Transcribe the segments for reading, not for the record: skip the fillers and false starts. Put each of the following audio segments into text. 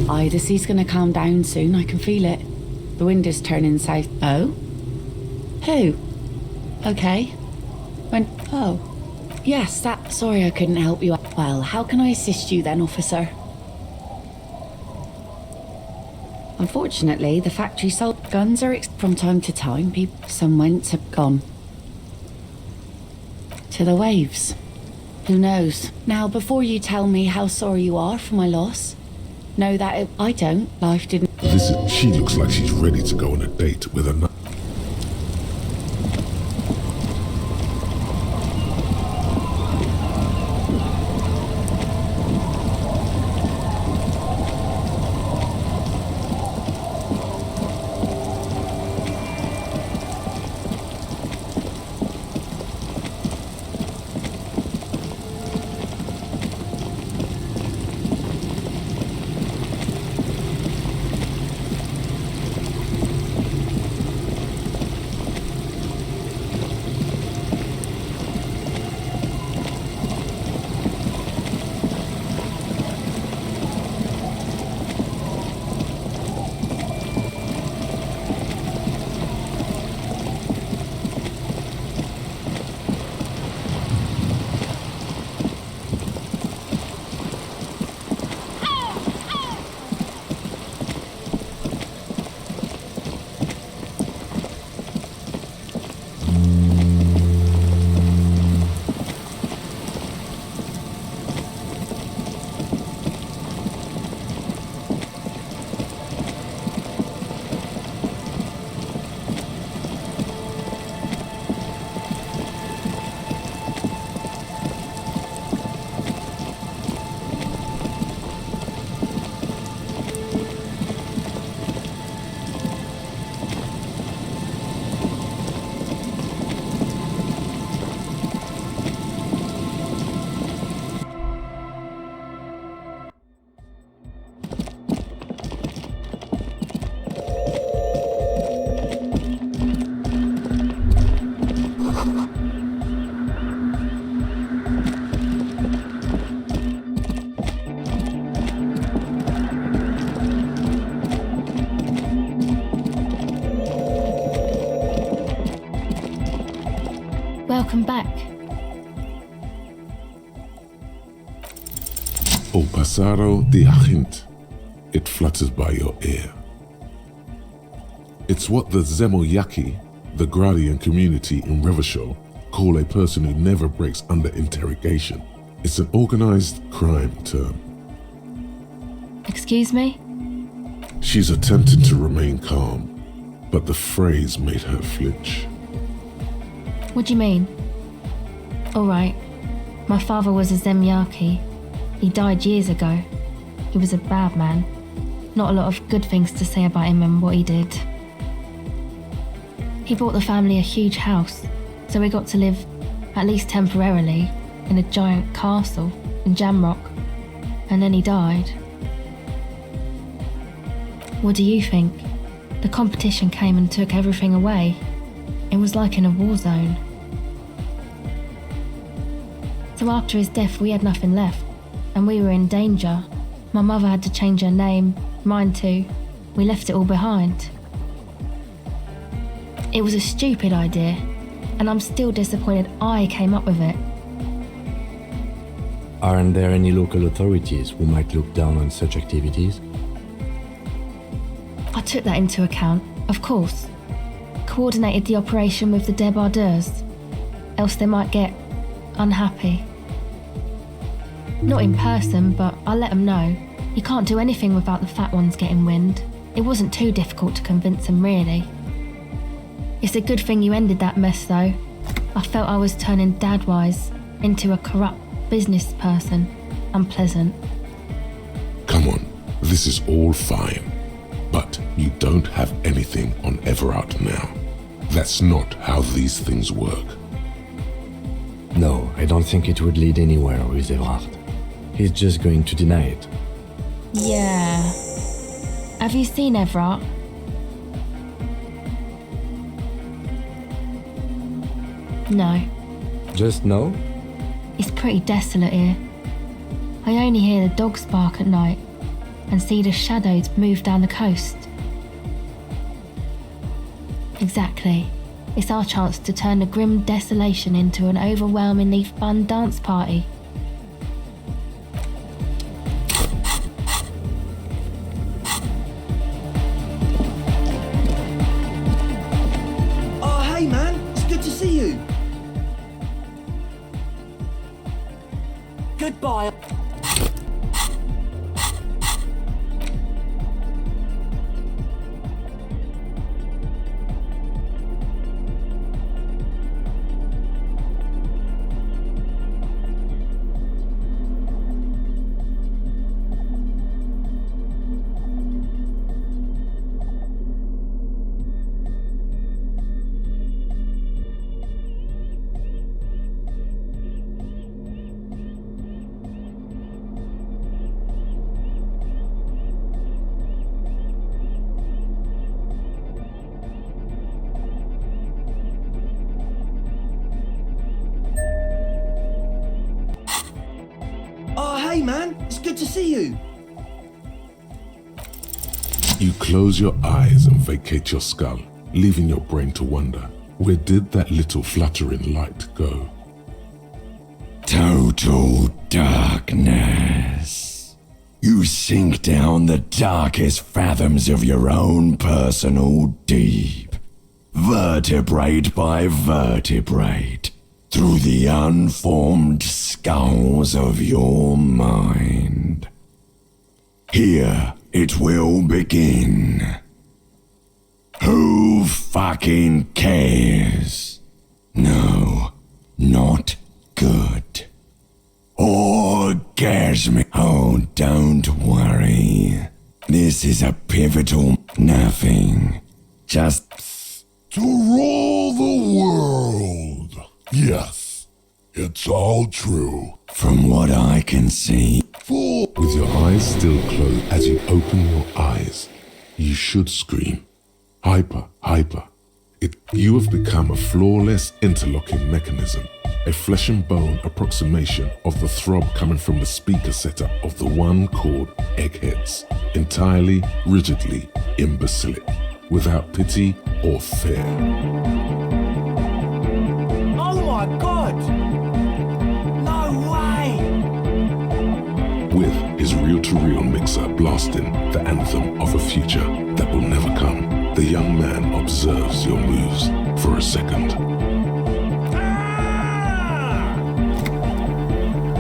Aye, the sea's gonna calm down soon, I can feel it. The wind is turning south. Oh? Who? Okay. When? Oh. Yes, that... Sorry I couldn't help you. Well, how can I assist you then, officer? Unfortunately, the factory sold guns are from time to time. Some went to gone. To the waves. Who knows? Now, before you tell me how sorry you are for my loss, know that I don't. Life didn't... She looks like she's ready to go on a date with a... Welcome back. O pasado de agente. It flutters by your ear. It's what the Zemoyaki, the Gradian community in Revachol, call a person who never breaks under interrogation. It's an organized crime term. Excuse me? She's attempting to remain calm, but the phrase made her flinch. What do you mean? All right. My father was a Zemyaki. He died years ago. He was a bad man. Not a lot of good things to say about him and what he did. He bought the family a huge house, so we got to live, at least temporarily, in a giant castle in Jamrock. And then he died. What do you think? The competition came and took everything away. It was like in a war zone. So after his death, we had nothing left, and we were in danger. My mother had to change her name, mine too. We left it all behind. It was a stupid idea, and I'm still disappointed I came up with it. Aren't there any local authorities who might look down on such activities? I took that into account, of course. Coordinated the operation with the débardeurs, else they might get unhappy. Not in person, but I'll let them know. You can't do anything without the fat ones getting wind. It wasn't too difficult to convince them, really. It's a good thing you ended that mess, though. I felt I was turning Dadwise into a corrupt business person. Unpleasant. Come on, this is all fine. But you don't have anything on Everard now. That's not how these things work. No, I don't think it would lead anywhere with Everard. He's just going to deny it. Yeah. Have you seen Everard? No. Just no? It's pretty desolate here. I only hear the dogs bark at night. and see the shadows move down the coast. Exactly. It's our chance to turn the grim desolation into an overwhelmingly fun dance party. Oh, hey man, it's good to see you. Goodbye. Oh, hey man, it's good to see you. You close your eyes and vacate your skull, leaving your brain to wonder, where did that little fluttering light go? Total darkness. You sink down the darkest fathoms of your own personal deep, vertebrate by vertebrate, through the unformed skulls of your mind. Here it will begin. Who fucking cares? No, not good. Orgasmic. Oh, don't worry. This is a pivotal nothing. Just To rule the world. Yes, it's all true. from what I can see. With your eyes still closed, as you open your eyes, you should scream. Hyper. You have become a flawless interlocking mechanism, a flesh and bone approximation of the throb coming from the speaker setup of the one called Eggheads, entirely, rigidly imbecilic, without pity or fear. Oh my god! No way! With his reel-to-reel mixer blasting the anthem of a future that will never come, the young man observes your moves for a second.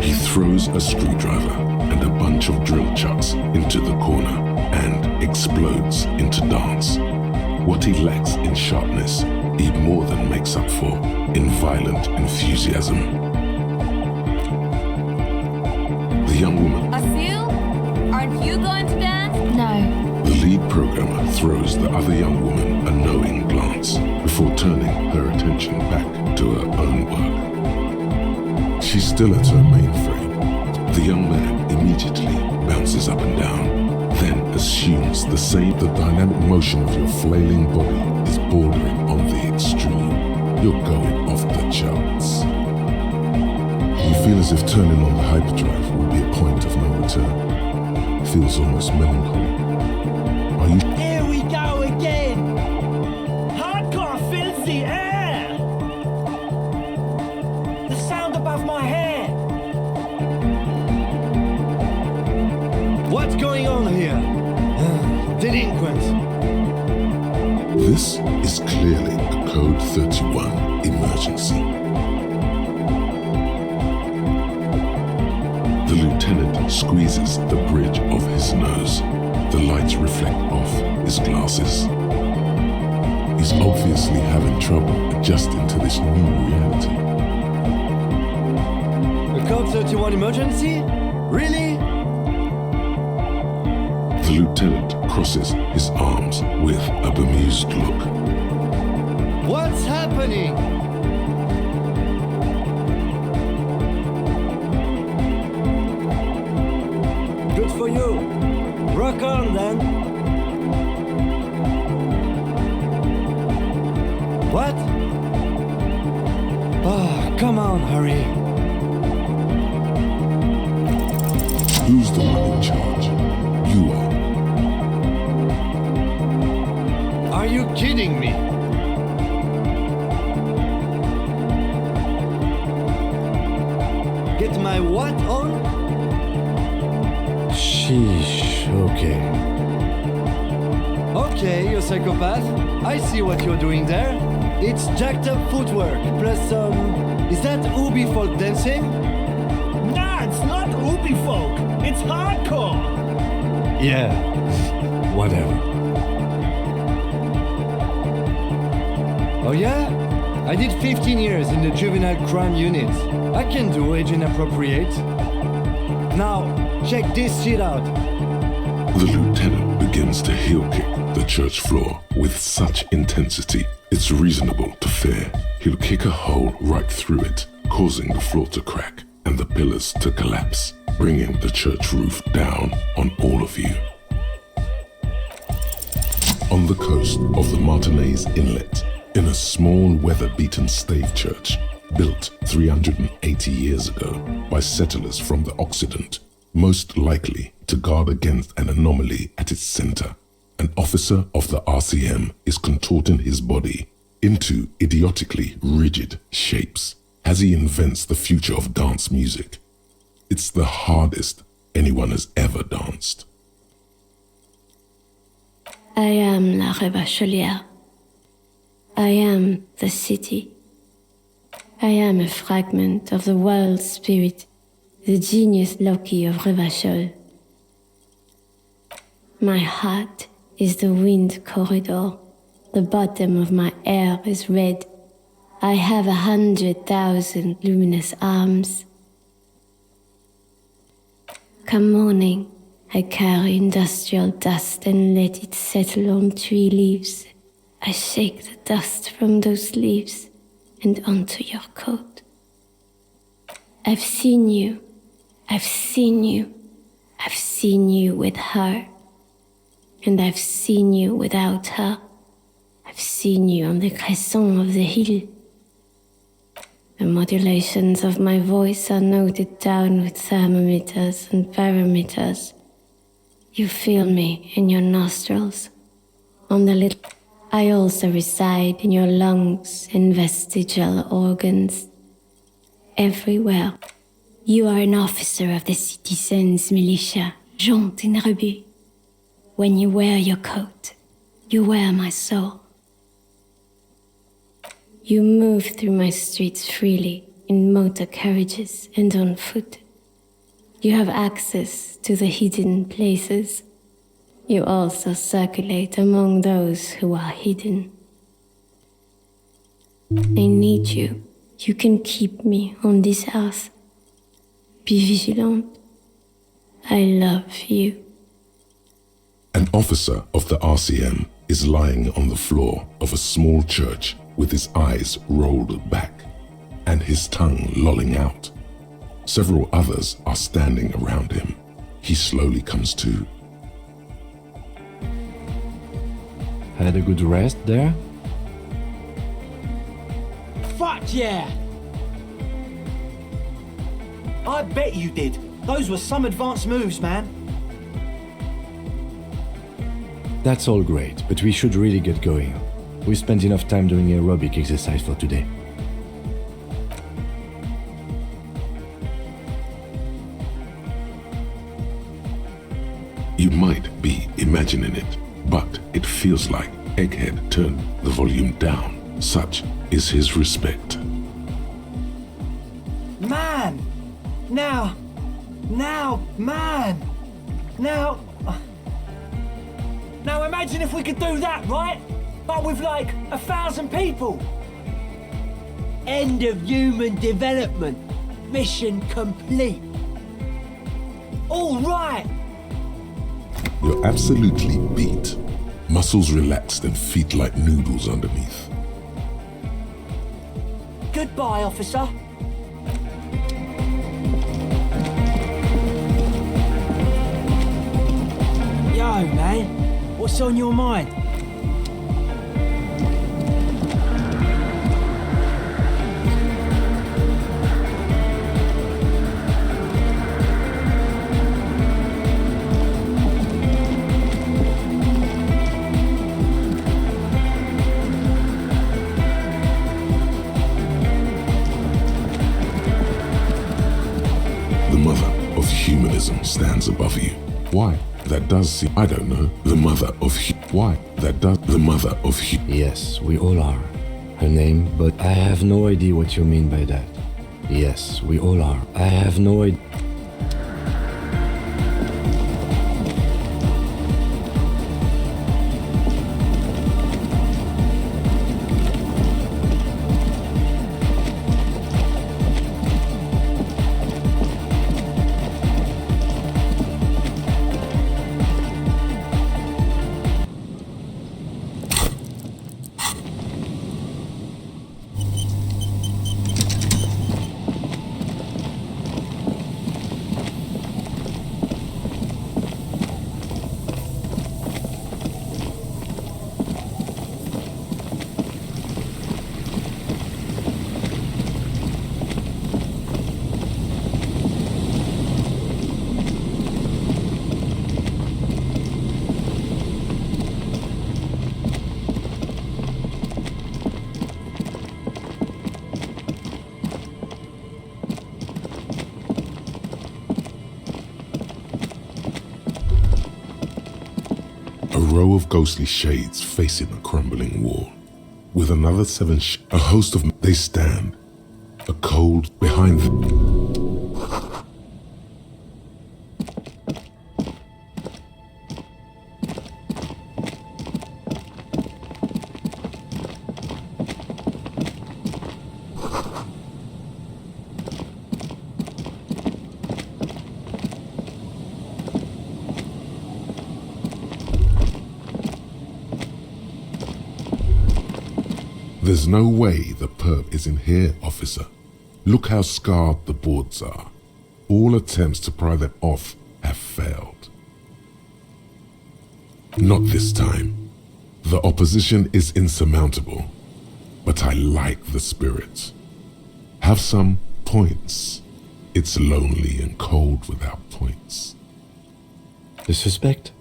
He throws a screwdriver and a bunch of drill chucks into the corner and explodes into dance. What he lacks in sharpness, he more than makes up for in violent enthusiasm. The young woman, Asil? Aren't you going to dance? No. the lead programmer, throws the other young woman a knowing glance before turning her attention back to her own work. She's still at her mainframe. The young man immediately bounces up and down, then assumes the dynamic motion of your flailing body is bordering on the extreme. You're going off the charts. You feel as if turning on the hyperdrive will be a point of no return. Feels almost melancholy. Are you Here we go again! Hardcore filthy air! The sound above my head! What's going on here? Delinquents! This is clearly a Code 31 emergency. The lieutenant squeezes the bridge of his nose. The lights reflect off his glasses. He's obviously having trouble adjusting to this new reality. A Code 31 emergency? Really? The lieutenant crosses his arms with a bemused look. What's happening? Good for you. Rock on then. What? Oh, come on, hurry. Who's the one in charge? You are. What on? Sheesh, okay. Okay, you psychopath. I see what you're doing there. It's jacked up footwork, plus is that Ubi folk dancing? Nah, it's not Ubi folk. It's hardcore. Yeah, whatever. Oh yeah? I did 15 years in the juvenile crime unit. I can do age inappropriate. Now, check this shit out. The lieutenant begins to heel kick the church floor with such intensity, it's reasonable to fear he'll kick a hole right through it, causing the floor to crack and the pillars to collapse, bringing the church roof down on all of you. On the coast of the Martinez Inlet, in a small weather-beaten stave church built 380 years ago by settlers from the Occident, most likely to guard against an anomaly at its center, an officer of the RCM is contorting his body into idiotically rigid shapes as he invents the future of dance music. It's the hardest anyone has ever danced. I am la Revacholière. I am the city. I am a fragment of the world spirit, the genius Loki of Revachol. My heart is the wind corridor. The bottom of my air is red. I have 100,000 luminous arms. Come morning, I carry industrial dust and let it settle on tree leaves. I shake the dust from those leaves and onto your coat. I've seen you. I've seen you. I've seen you with her. And I've seen you without her. I've seen you on the crescent of the hill. The modulations of my voice are noted down with thermometers and barometers. You feel me in your nostrils, on the little... I also reside in your lungs and vestigial organs. Everywhere. You are an officer of the citizens' militia, jaunt in rebut. When you wear your coat, you wear my soul. You move through my streets freely, in motor carriages and on foot. You have access to the hidden places. You also circulate among those who are hidden. I need you. You can keep me on this earth. Be vigilant. I love you. An officer of the RCM is lying on the floor of a small church with his eyes rolled back and his tongue lolling out. Several others are standing around him. He slowly comes to. Had a good rest there? Fuck yeah! I bet you did. Those were some advanced moves, man. That's all great, but we should really get going. We spent enough time doing aerobic exercise for today. You might be imagining it, but it feels like Egghead turned the volume down. Such is his respect. Man! Now, man! Now imagine if we could do that, right? But with like 1,000 people. End of human development. Mission complete. All right. You're absolutely beat. Muscles relaxed and feet like noodles underneath. Goodbye, officer. Yo, man. What's on your mind? The Why? That does seem, I don't know, the mother of why? That does, the mother of Yes, we all are. Her name, but I have no idea what you mean by that. Yes, we all are. I have no idea. A row of ghostly shades facing a crumbling wall. With another a host of they stand, a cold behind them. There's no way the perp is in here, officer. Look how scarred the boards are. All attempts to pry them off have failed. Not this time. The opposition is insurmountable, but I like the spirit. Have some points. It's lonely and cold without points. The suspect?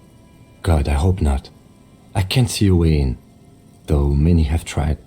God, I hope not. I can't see a way in, though many have tried.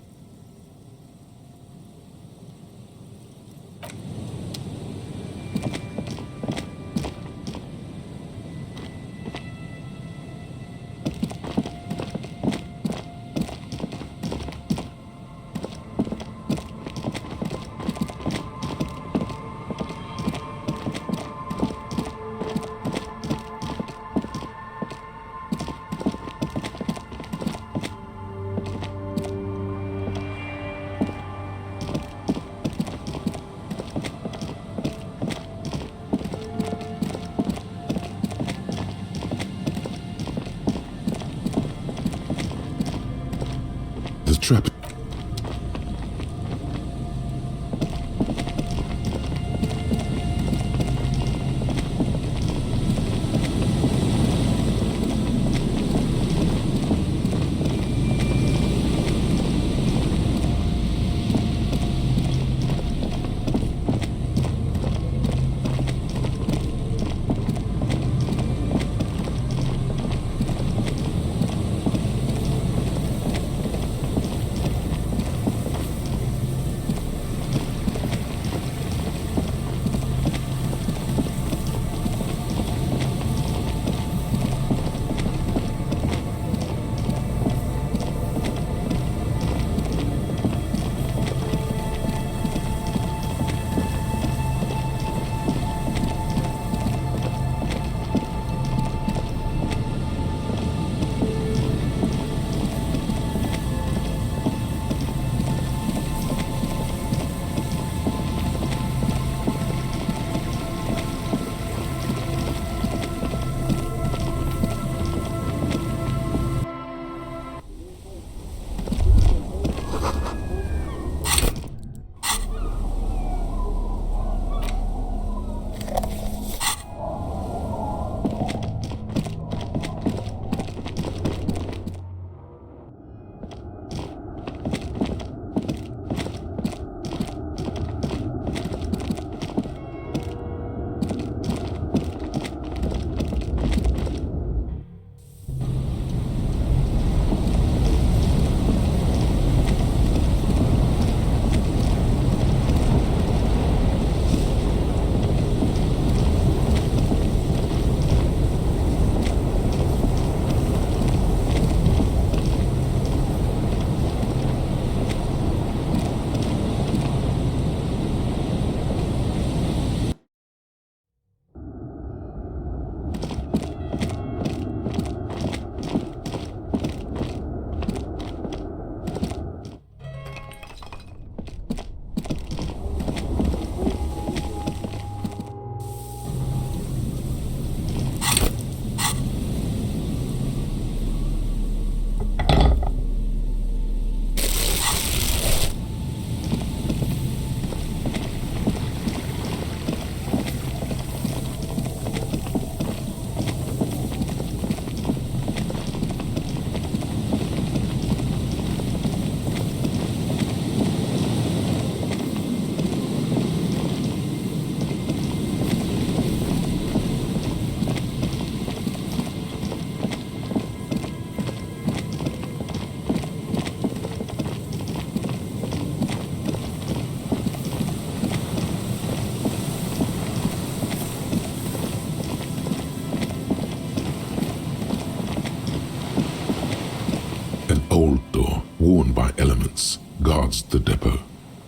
old door, worn by elements, guards the depot.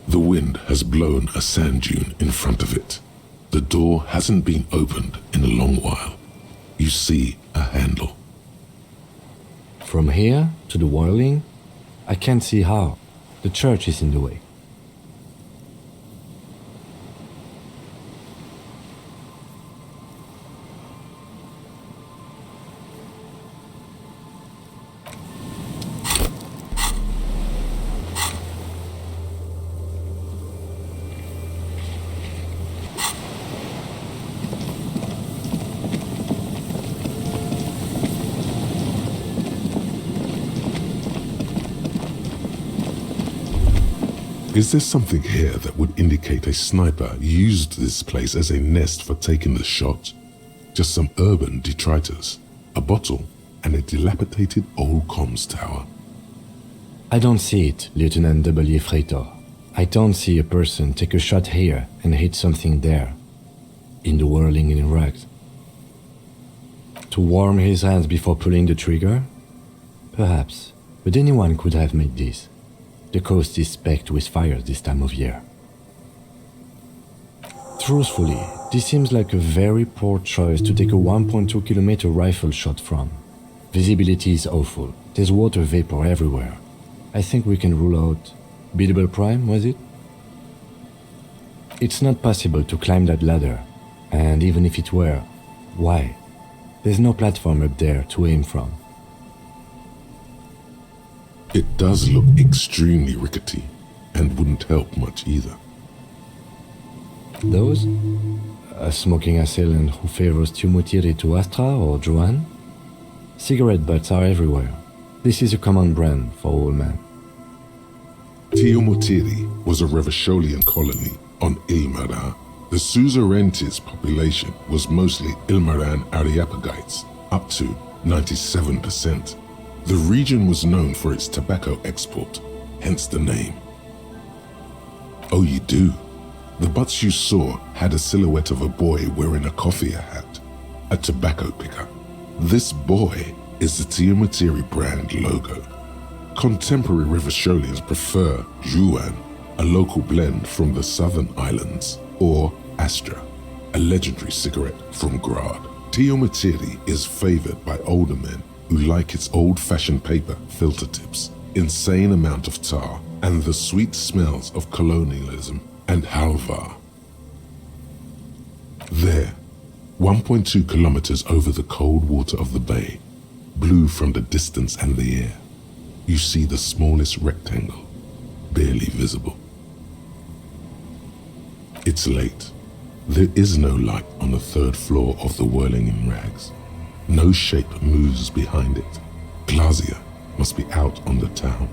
The wind has blown a sand dune in front of it. The door hasn't been opened in a long while. You see a handle. From here to the whirling, I can't see how. The church is in the way. Is there something here that would indicate a sniper used this place as a nest for taking the shot? Just some urban detritus, a bottle, and a dilapidated old comms tower. I don't see it, Lieutenant W. Freitor. I don't see a person take a shot here and hit something there, in the whirling in rags. To warm his hands before pulling the trigger? Perhaps, but anyone could have made this. The coast is specked with fires this time of year. Truthfully, this seems like a very poor choice to take a 1.2 kilometer rifle shot from. Visibility is awful. There's water vapor everywhere. I think we can rule out biddable prime, was it? It's not possible to climb that ladder, and even if it were, why? There's no platform up there to aim from. It does look extremely rickety, and wouldn't help much either. Those? A smoking assailant who favors Tumutiri to Astra or Joanne? Cigarette butts are everywhere. This is a common brand for all men. Tiomotiri was a Revacholian colony on Ilmaran. The Suzerainties population was mostly Ilmaran Areopagites, up to 97%. The region was known for its tobacco export, hence the name. Oh, you do? The butts you saw had a silhouette of a boy wearing a coffee hat, a tobacco picker. This boy is the Tiomotiri brand logo. Contemporary Revacholians prefer Juan, a local blend from the southern islands, or Astra, a legendary cigarette from Grad. Tiomotiri is favored by older men who like its old-fashioned paper filter tips, insane amount of tar, and the sweet smells of colonialism and halva. There, 1.2 kilometers over the cold water of the bay, blue from the distance and the air, you see the smallest rectangle, barely visible. It's late. There is no light on the third floor of the whirling in rags. No shape moves behind it. Glazia must be out on the town.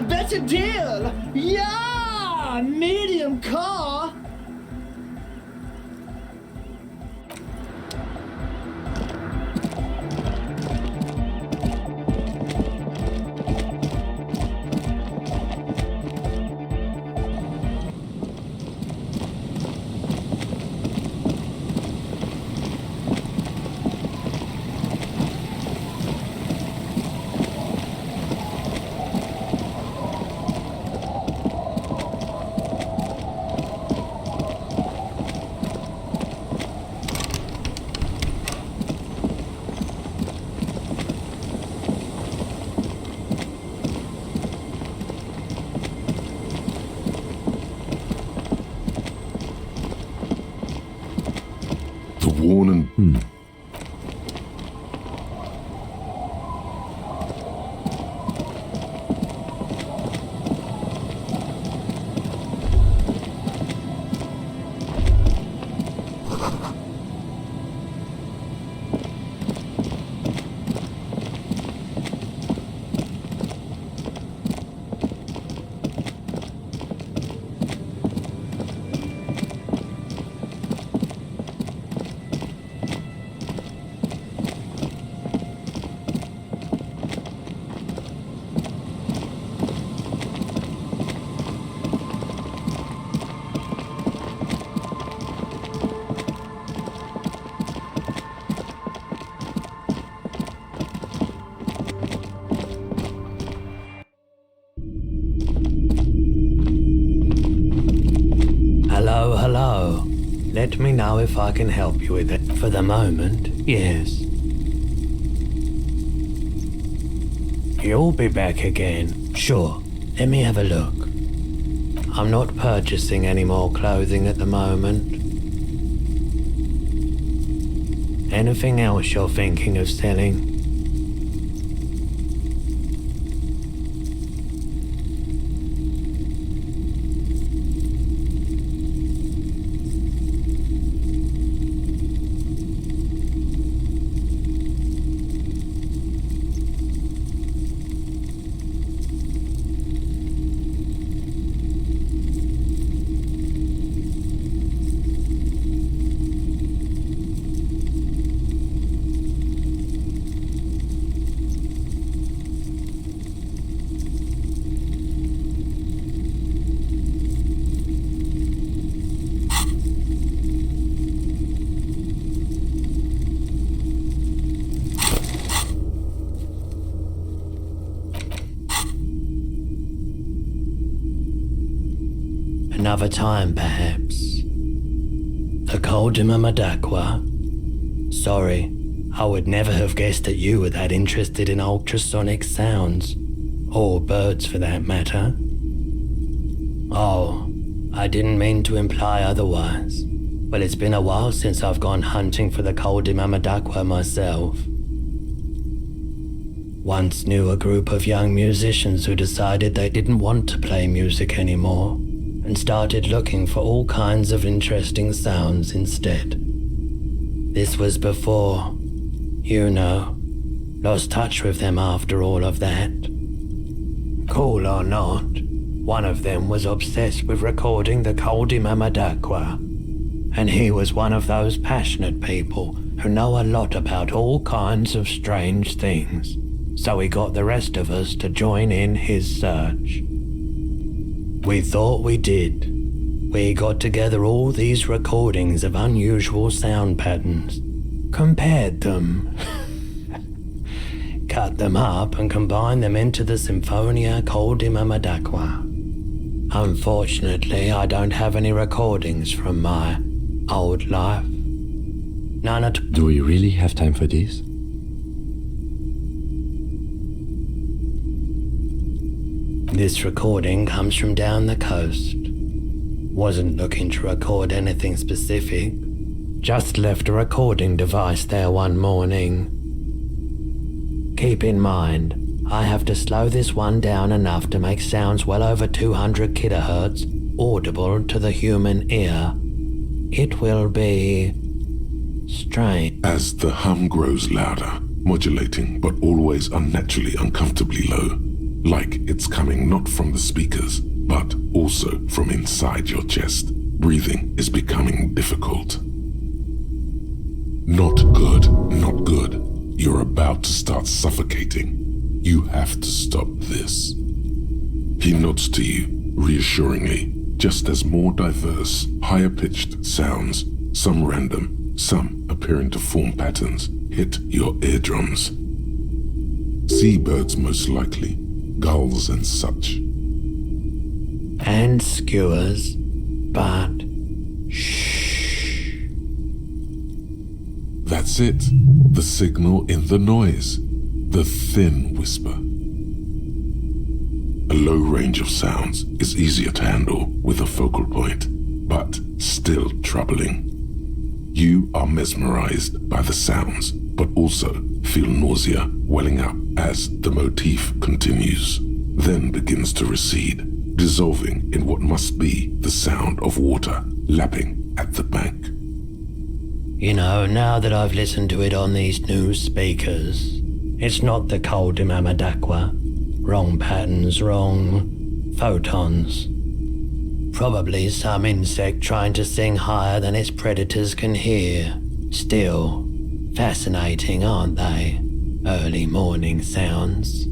better deal! Yeah! Medium car! The worn and Hello. Let me know if I can help you with it. For the moment, yes. You'll be back again. Sure. Let me have a look. I'm not purchasing any more clothing at the moment. Anything else you're thinking of selling? Another time, perhaps. The Coldima Madakwa. Sorry, I would never have guessed that you were that interested in ultrasonic sounds. Or birds, for that matter. Oh, I didn't mean to imply otherwise. Well, it's been a while since I've gone hunting for the Coldima Madakwa myself. Once knew a group of young musicians who decided they didn't want to play music anymore, and started looking for all kinds of interesting sounds instead. This was before, you know, lost touch with them after all of that. Cool or not, one of them was obsessed with recording the Coldima Madakwa, and he was one of those passionate people who know a lot about all kinds of strange things, so he got the rest of us to join in his search. We thought we did. We got together all these recordings of unusual sound patterns, compared them, cut them up and combined them into the Symphonia Coldima Madakwa. Unfortunately, I don't have any recordings from my old life. None at all. Do we really have time for this? This recording comes from down the coast. Wasn't looking to record anything specific. Just left a recording device there one morning. Keep in mind, I have to slow this one down enough to make sounds well over 200 kilohertz audible to the human ear. It will be strange. As the hum grows louder, modulating but always unnaturally uncomfortably low, like it's coming not from the speakers, but also from inside your chest. Breathing is becoming difficult. Not good, not good. You're about to start suffocating. You have to stop this. He nods to you, reassuringly, just as more diverse, higher-pitched sounds, some random, some appearing to form patterns, hit your eardrums. Seabirds most likely, gulls and such. And skewers, but shh. That's it. The signal in the noise. The thin whisper. A low range of sounds is easier to handle with a focal point, but still troubling. You are mesmerized by the sounds, but also feel nausea welling up as the motif continues, then begins to recede, dissolving in what must be the sound of water lapping at the bank. You know, now that I've listened to it on these new speakers, it's not the cold Imamadakwa. Wrong patterns, wrong photons. Probably some insect trying to sing higher than its predators can hear. Still, fascinating, aren't they? Early morning sounds.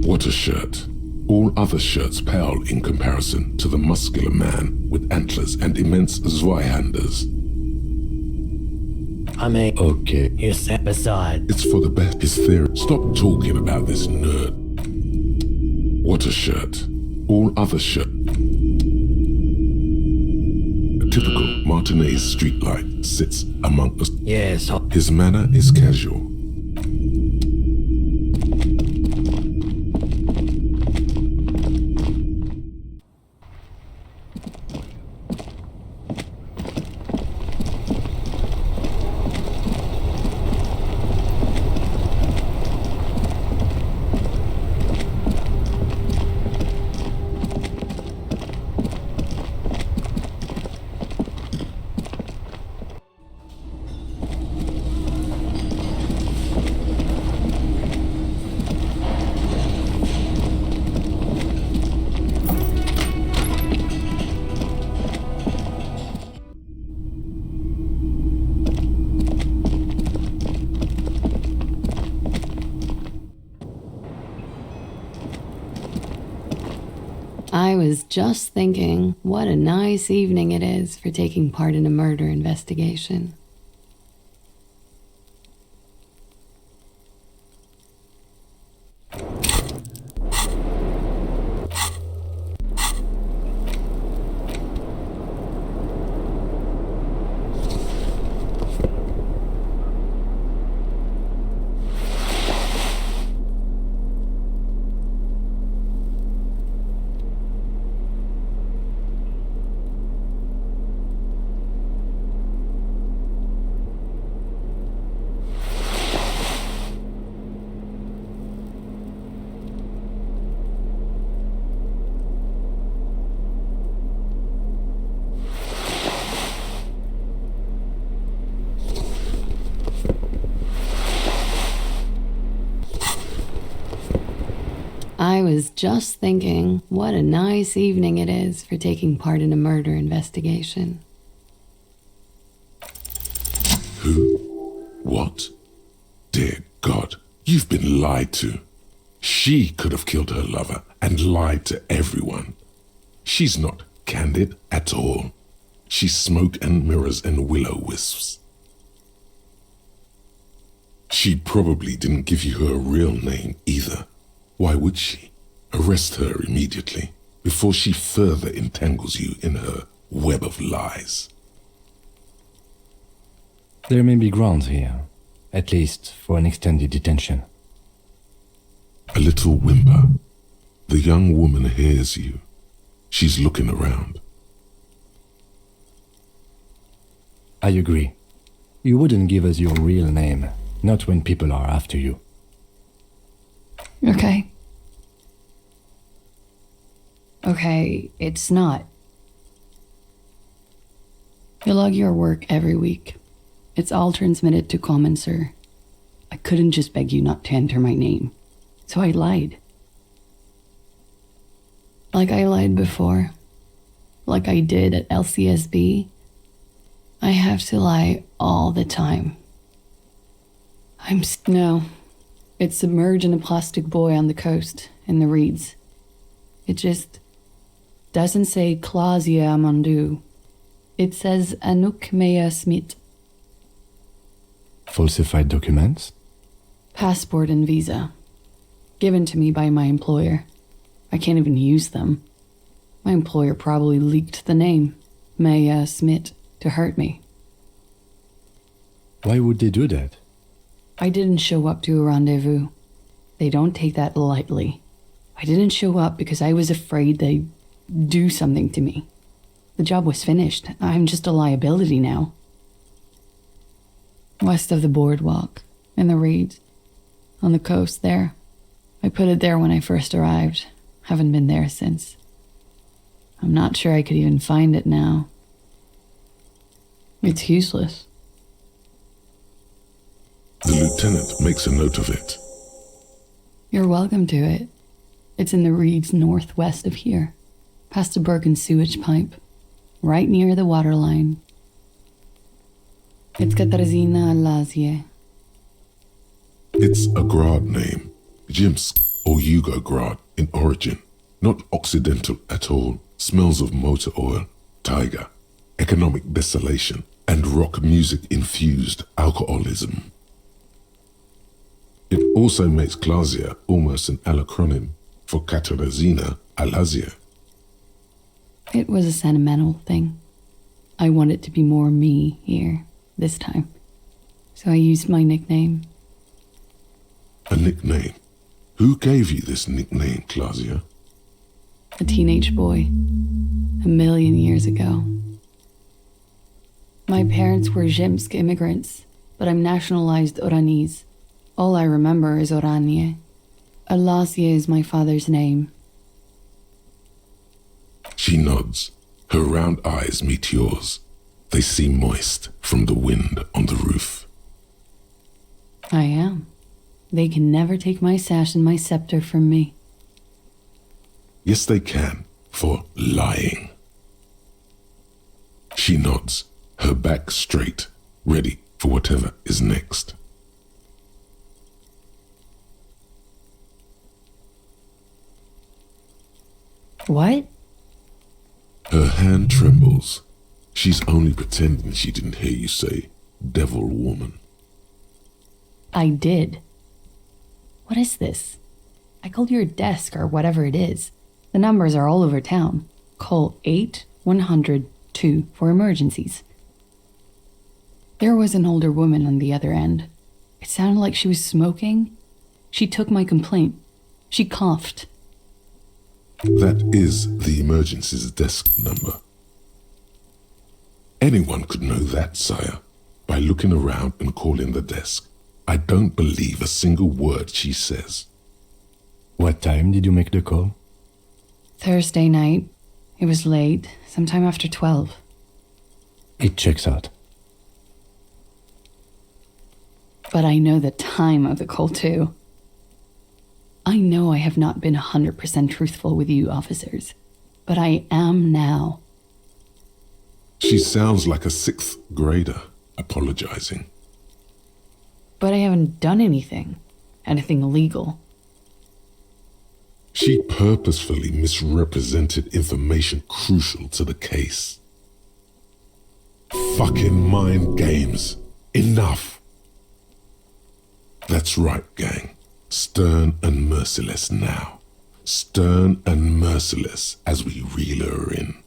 What a shirt. All other shirts pale in comparison to the muscular man with antlers and immense Zweihanders. I mean, Okay. you sat beside. It's for the best. His theory. Stop talking about this nerd. What a shirt. All other shirt. A typical Martinez streetlight sits among us. Yes, His manner is casual. I was just thinking, what a nice evening it is for taking part in a murder investigation. I was just thinking, what a nice evening it is for taking part in a murder investigation. Who? What? Dear God, you've been lied to. She could have killed her lover and lied to everyone. She's not candid at all. She's smoke and mirrors and will-o-wisps. She probably didn't give you her real name either. Why would she? Arrest her immediately before she further entangles you in her web of lies. There may be grounds here, at least for an extended detention. A little whimper. The young woman hears you. She's looking around. I agree. You wouldn't give us your real name, not when people are after you. Okay. Okay, it's not. You log your work every week. It's all transmitted to common, sir. I couldn't just beg you not to enter my name. So I lied. Like I lied before. Like I did at LCSB. I have to lie all the time. No. It's submerged in a plastic buoy on the coast, in the reeds. It just doesn't say Clausia Amandu. It says Anouk Mea Smith. Falsified documents? Passport and visa. Given to me by my employer. I can't even use them. My employer probably leaked the name, Mea Smith, to hurt me. Why would they do that? I didn't show up to a rendezvous. They don't take that lightly. I didn't show up because I was afraid they'd do something to me. The job was finished. I'm just a liability now. West of the boardwalk, in the reeds, on the coast there. I put it there when I first arrived. Haven't been there since. I'm not sure I could even find it now. It's useless. The lieutenant makes a note of it. You're welcome to it. It's in the reeds northwest of here, past a broken sewage pipe, right near the waterline. It's Katarzyna Lazie. It's a Grad name, Jimsk or Yugograd in origin, not Occidental at all. Smells of motor oil, tiger, economic desolation, and rock music-infused alcoholism. It also makes Clausia almost an acronym for Katarzyna Alazia. It was a sentimental thing. I wanted to be more me here, this time. So I used my nickname. A nickname? Who gave you this nickname, Clausia? A teenage boy. 1,000,000 years ago. My parents were Zhimsk immigrants, but I'm nationalized Oranese. All I remember is Oranje. Alasia is my father's name. She nods. Her round eyes meet yours. They seem moist from the wind on the roof. I am. They can never take my sash and my scepter from me. Yes, they can, for lying. She nods, her back straight, ready for whatever is next. What? Her hand trembles. She's only pretending she didn't hear you say, devil woman. I did. What is this? I called your desk or whatever it is. The numbers are all over town. Call 8-100-2 for emergencies. There was an older woman on the other end. It sounded like she was smoking. She took my complaint. She coughed. That is the emergencies desk number. Anyone could know that, sire, by looking around and calling the desk. I don't believe a single word she says. What time did you make the call? Thursday night. It was late, sometime after 12. It checks out. But I know the time of the call, too. I know I have not been 100% truthful with you officers, but I am now. She sounds like a 6th grader apologizing. But I haven't done anything illegal. She purposefully misrepresented information crucial to the case. Fucking mind games. Enough. That's right, gang. Stern and merciless now. Stern and merciless as we reel her in.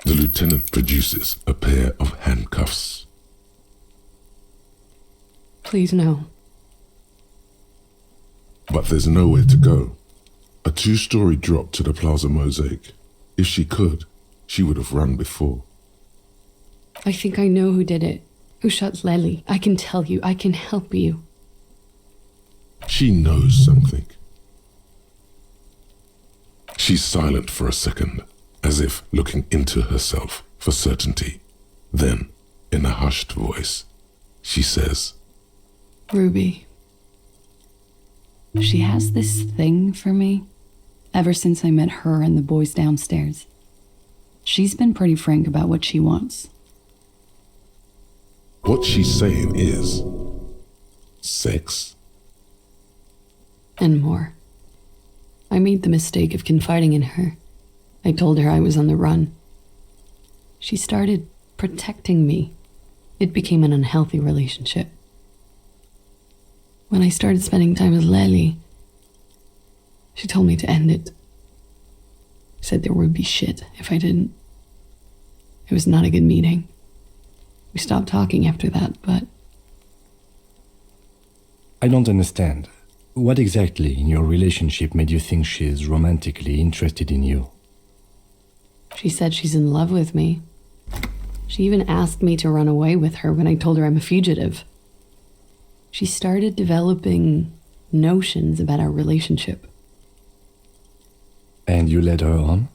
The lieutenant produces a pair of handcuffs. Please, no. But there's nowhere to go. A 2-story drop to the Plaza Mosaic. If she could, she would have run before. I think I know who did it. Who shot Lely. I can tell you. I can help you. She knows something. She's silent for a second, as if looking into herself for certainty. Then, In a hushed voice, she says, Ruby. She has this thing for me ever since I met her and the boys downstairs. She's been pretty frank about what she wants. what she's saying is sex. And more. I made the mistake of confiding in her. I told her I was on the run. She started protecting me. It became an unhealthy relationship. When I started spending time with Lely, she told me to end it. Said there would be shit if I didn't. It was not a good meeting. We stopped talking after that, but... I don't understand. What exactly in your relationship made you think she's romantically interested in you? She said she's in love with me. She even asked me to run away with her when I told her I'm a fugitive. She started developing notions about our relationship. And you led her on?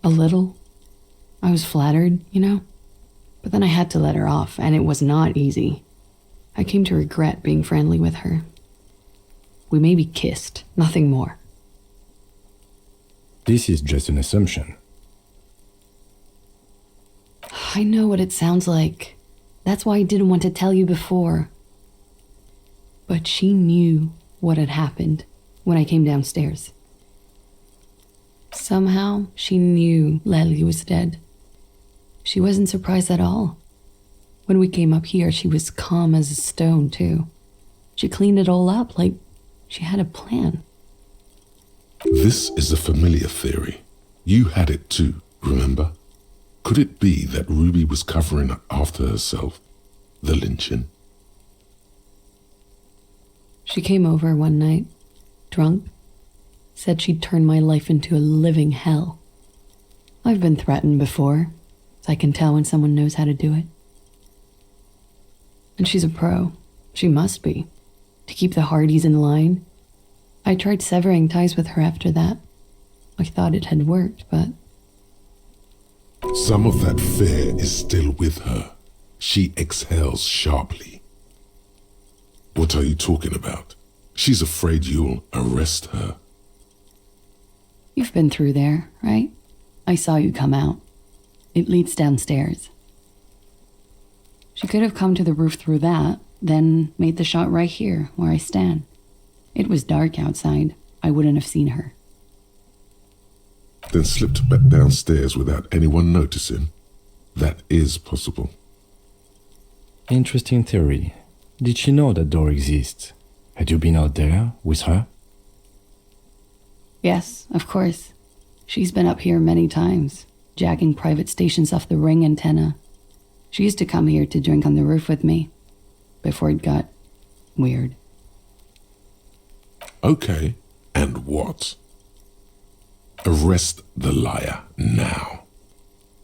A little. I was flattered, you know? But then I had to let her off, and it was not easy. I came to regret being friendly with her. We maybe kissed, nothing more. This is just an assumption. I know what it sounds like. That's why I didn't want to tell you before. But she knew what had happened when I came downstairs. Somehow, she knew Lely was dead. She wasn't surprised at all. When we came up here, she was calm as a stone, too. She cleaned it all up like she had a plan. This is a familiar theory. You had it too, remember? Could it be that Ruby was covering up after herself, the lynching? She came over one night, drunk, said she'd turn my life into a living hell. I've been threatened before, so I can tell when someone knows how to do it. And she's a pro. She must be. To keep the Hardys in line. I tried severing ties with her after that. I thought it had worked, but... Some of that fear is still with her. She exhales sharply. What are you talking about? She's afraid you'll arrest her. You've been through there, right? I saw you come out. It leads downstairs. She could have come to the roof through that, then made the shot right here, where I stand. It was dark outside. I wouldn't have seen her. Then slipped back downstairs without anyone noticing. That is possible. Interesting theory. Did she know that door exists? Had you been out there with her? Yes, of course. She's been up here many times, jacking private stations off the ring antenna. She used to come here to drink on the roof with me, before it got weird. Okay, and what? Arrest the liar now.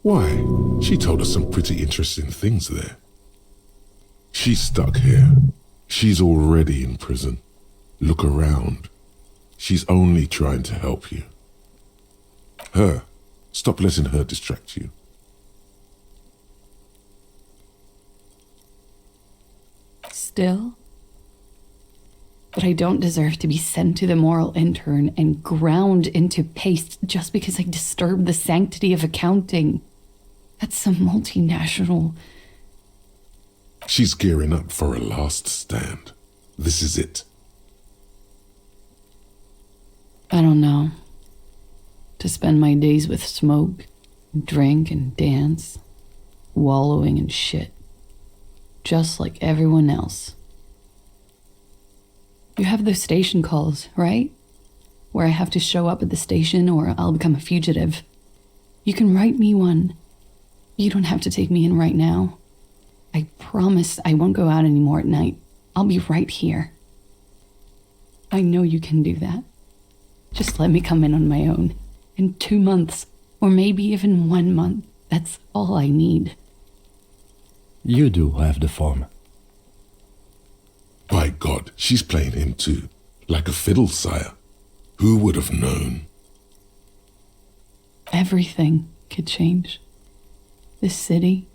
Why? She told us some pretty interesting things there. She's stuck here. She's already in prison. Look around. She's only trying to help you. Her. Stop letting her distract you. Still? But I don't deserve to be sent to the moral intern and ground into paste just because I disturbed the sanctity of accounting. That's some multinational... She's gearing up for a last stand. This is it. I don't know. To spend my days with smoke, drink and dance, wallowing in shit. Just like everyone else. You have those station calls, right? Where I have to show up at the station or I'll become a fugitive. You can write me one. You don't have to take me in right now. I promise I won't go out anymore at night. I'll be right here. I know you can do that. Just let me come in on my own. In 2 months, or maybe even 1 month. That's all I need. You do have the form. By God, she's playing him too. Like a fiddle, sire. Who would have known? Everything could change. This city,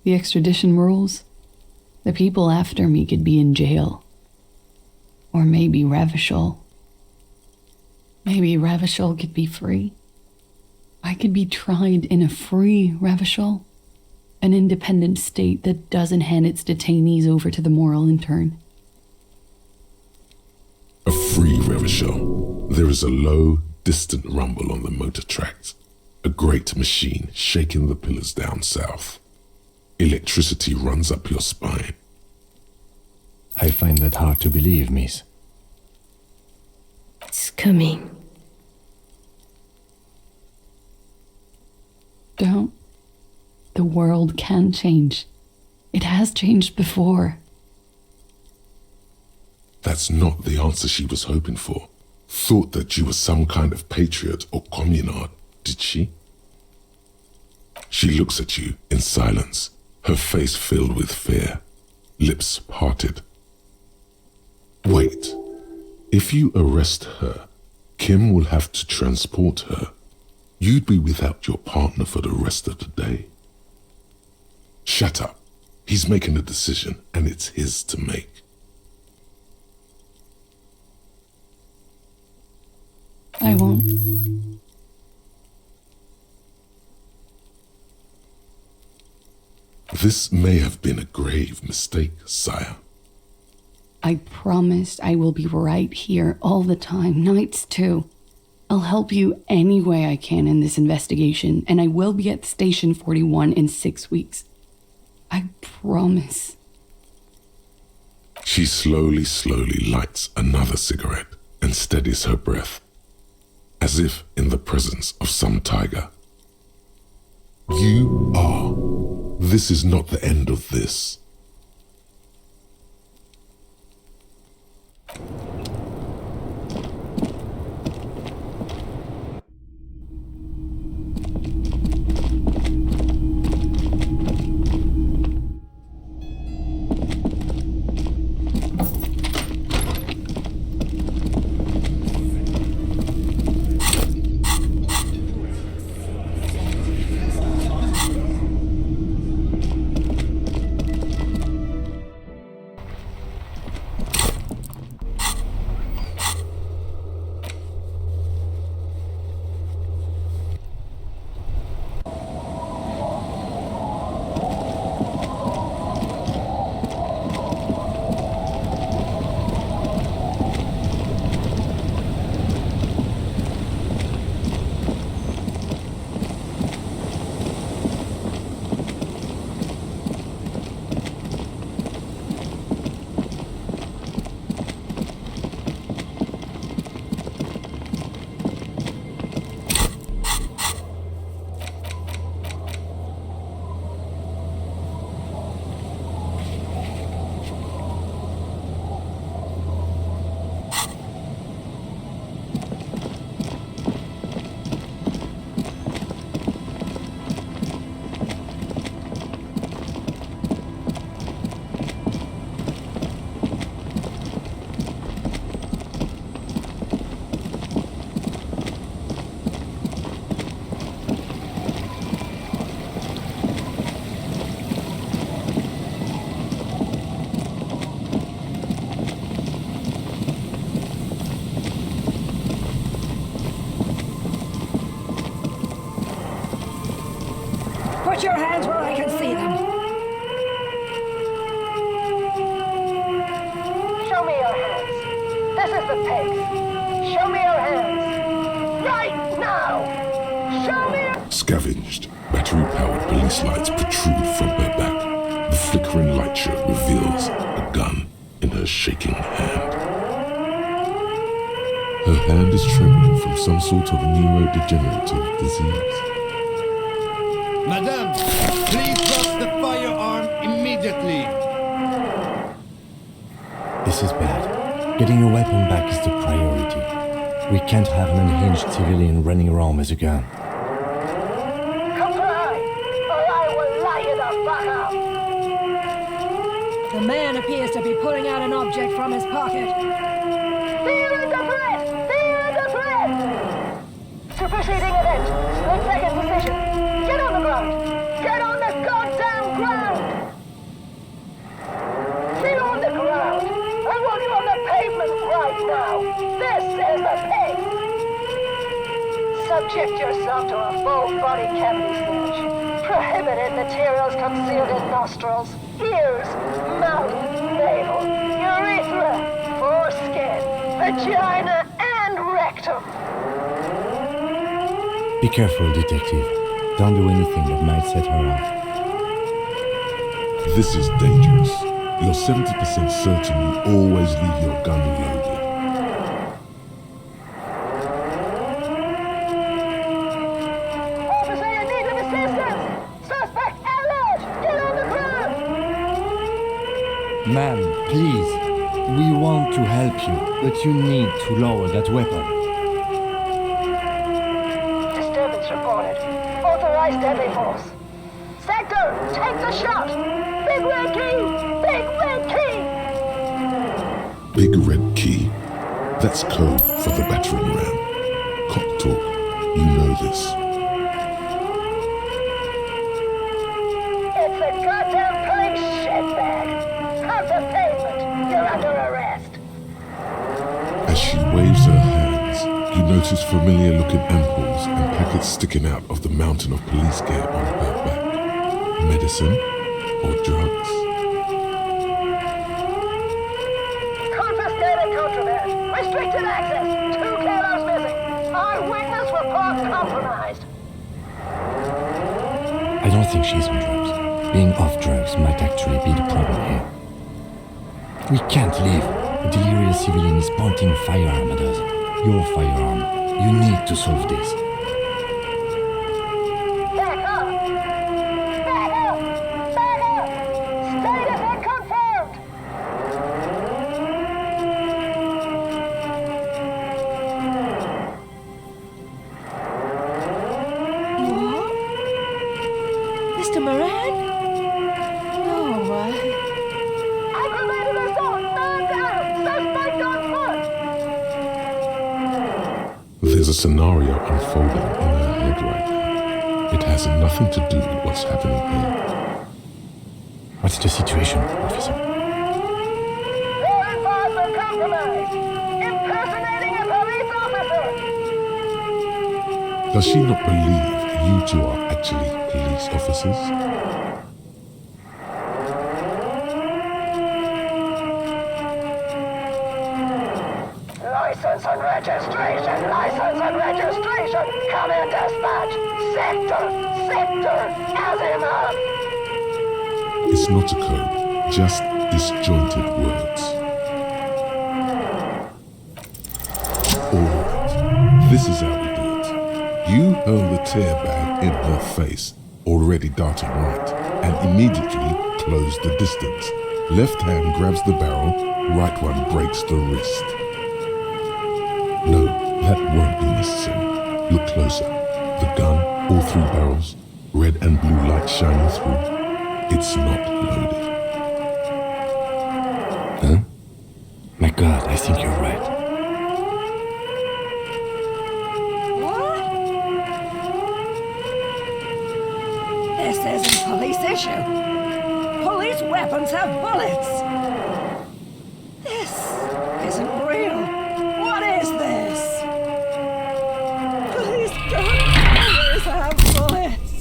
The extradition rules. The people after me could be in jail. Or maybe Revachol. Maybe Revachol could be free. I could be tried in a free Revachol. An independent state that doesn't hand its detainees over to the moral intern. A free Revachol. There is a low, distant rumble on the motor tracks. A great machine shaking the pillars down south. Electricity runs up your spine. I find that hard to believe, miss. It's coming. Don't. The world can change. It has changed before. That's not the answer she was hoping for. Thought that you were some kind of patriot or communard, did she? She looks at you in silence, her face filled with fear, lips parted. Wait. If you arrest her, Kim will have to transport her. You'd be without your partner for the rest of the day. Shut up. He's making a decision, and it's his to make. I won't. This may have been a grave mistake, sire. I promised I will be right here all the time, nights too. I'll help you any way I can in this investigation, and I will be at Station 41 in 6 weeks. I promise. She slowly lights another cigarette and steadies her breath, as if in the presence of some tiger. You are. This is not the end of this. Put your hands where I can see them. Show me your hands. This is the pace. Show me your hands. Right now! Show me your... Scavenged, battery-powered police lights protrude from her back. The flickering light show reveals a gun in her shaking hand. Her hand is trembling from some sort of neurodegenerative disease. Madame, please drop the firearm immediately. This is bad. Getting a weapon back is the priority. We can't have an unhinged civilian running around with a gun. Comply, or I will lie you the fuck up. The man appears to be pulling out an object from his pocket. Fear the threat! Fear the threat! Superseding event. Split second position. Get on the ground! Get on the goddamn ground! movement right now. This is the pace. Subject yourself to a full body cavity stage. Prohibited materials concealed in nostrils, ears, mouth, navel, urethra, foreskin, vagina, and rectum. Be careful, detective. Don't do anything that might set her off. This is dangerous. You're 70% certain you always leave your gun loaded. Officer, you need assistance! Suspect alert! Get on the ground! Ma'am, please. We want to help you, but you need to lower that weapon. Disturbance reported. Authorized deadly force. Sector, take the shot! Big red key! Big red key! Big red key. That's code for the battering ram. Cop talk. You know this. It's a goddamn police shitbag! Come to pavement! You're under arrest! As she waves her hands, you notice familiar-looking ampoules and packets sticking out of the mountain of police gear on her back. Medicine or drugs? Confiscated contraband! Restricted access! 2 kilos missing! Eyewitness report compromised! I don't think she's on drugs. Being off drugs might actually be the problem here. We can't leave. A delirious civilian is pointing a firearm at us. Your firearm. You need to solve this. Back up! Back up! Back up! Status unconfirmed! What? Mr. Moran? No way. Aggravated assault! Man down! Suspect on foot! There's a scenario unfolding in her head right now. It has nothing to do with what's happening here. What's the situation, officer? Law enforcement compromised! Impersonating a police officer! Does she not believe you two are actually police officers? License and registration! License and registration! Come in dispatch! Sector! Sector! Azimuth! It's not a code, just disjointed words. Alright, this is how we do it. You hurl the tear bag in her face, already darting right, and immediately close the distance. Left hand grabs the barrel, right one breaks the wrist. No, that won't be necessary. Look closer. The gun, all 3 barrels, red and blue light shining through. It's not loaded. Huh? My God, I think you're right. What? This isn't police issue. Police weapons have bullets. This isn't real. What is this? Police guns always have bullets.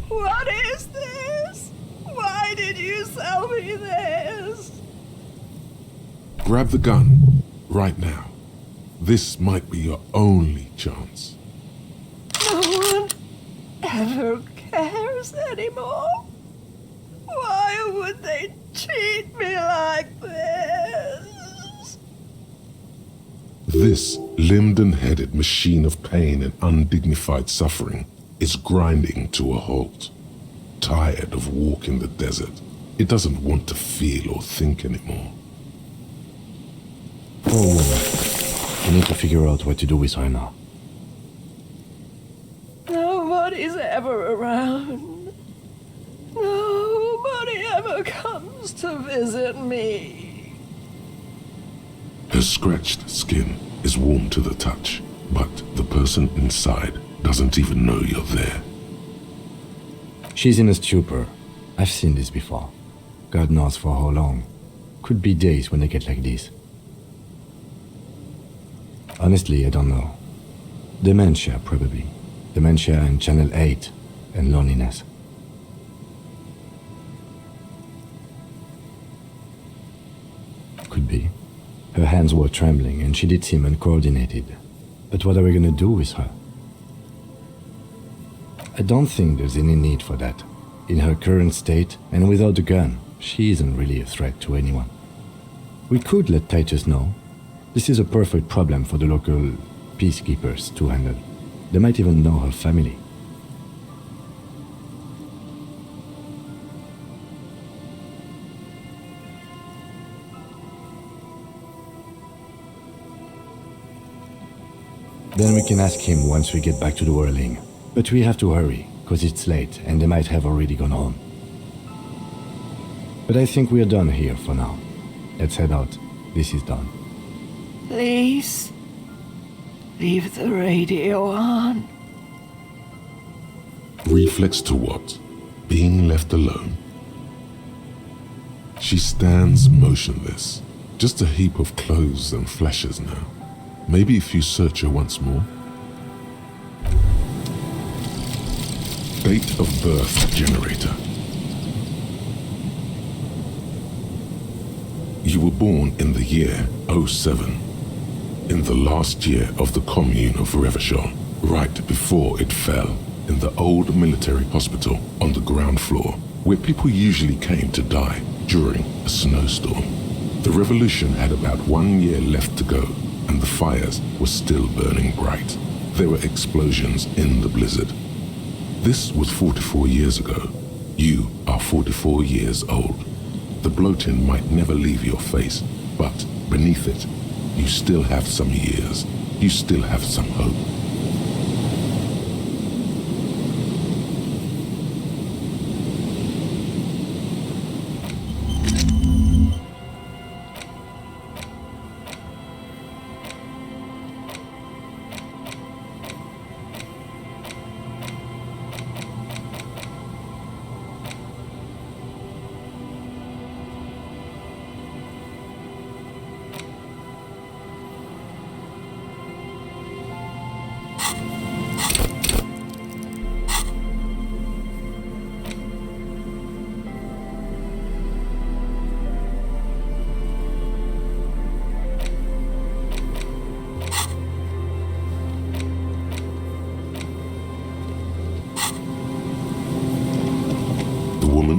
What is this? Why did you sell me this? Grab the gun, right now. This might be your only chance. No one ever cares anymore. Why would they treat me like this? This limbed and headed machine of pain and undignified suffering is grinding to a halt. Tired of walking the desert, it doesn't want to feel or think anymore. Oh, we need to figure out what to do with her now. Nobody's ever around. Nobody ever comes to visit me. Her scratched skin is warm to the touch, but the person inside doesn't even know you're there. She's in a stupor. I've seen this before. God knows for how long. Could be days when they get like this. Honestly, I don't know. Dementia, probably. Dementia and Channel 8, and loneliness. Could be. Her hands were trembling, and she did seem uncoordinated. But what are we gonna do with her? I don't think there's any need for that. In her current state, and without a gun, she isn't really a threat to anyone. We could let Titus know. This is a perfect problem for the local peacekeepers to handle. They might even know her family. Then we can ask him once we get back to the whirling. But we have to hurry, cause it's late and they might have already gone home. But I think we're done here for now. Let's head out. This is done. Please, leave the radio on. Reflex to what? Being left alone. She stands motionless, just a heap of clothes and flashes now. Maybe if you search her once more. Date of birth generator. You were born in the year 07, in the last year of the commune of Revachol, right before it fell, in the old military hospital on the ground floor, where people usually came to die during a snowstorm. The revolution had about 1 year left to go, and the fires were still burning bright. There were explosions in the blizzard. This was 44 years ago. You are 44 years old. The bloating might never leave your face, but beneath it, you still have some years. You still have some hope.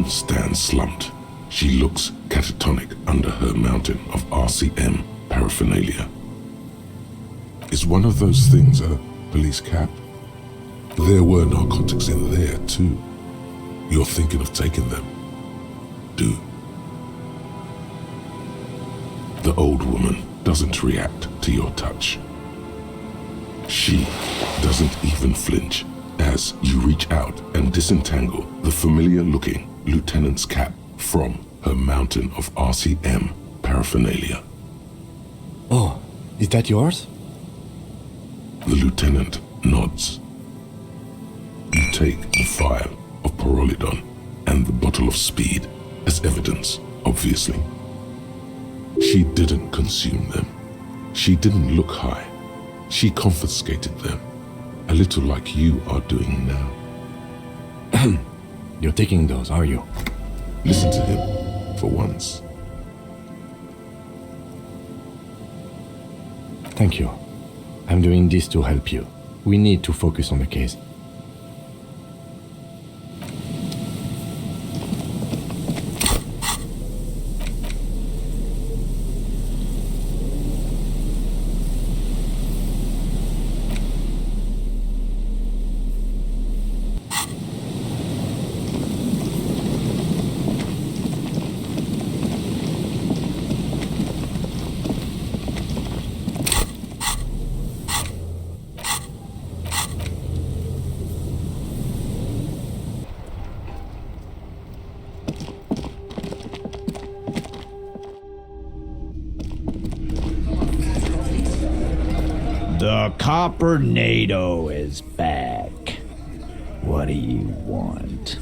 Stands slumped. She looks catatonic under her mountain of RCM paraphernalia. Is one of those things a police cap? There were narcotics in there too. You're thinking of taking them? Do. The old woman doesn't react to your touch. She doesn't even flinch as you reach out and disentangle the familiar-looking lieutenant's cap from her mountain of RCM paraphernalia. Oh, is that yours? The lieutenant nods. You take the vial of Pyrrolidon and the bottle of speed as evidence, obviously. She didn't consume them. She didn't look high. She confiscated them, a little like you are doing now. You're taking those, are you? Listen to him, for once. Thank you. I'm doing this to help you. We need to focus on the case. The Coppernado is back. What do you want?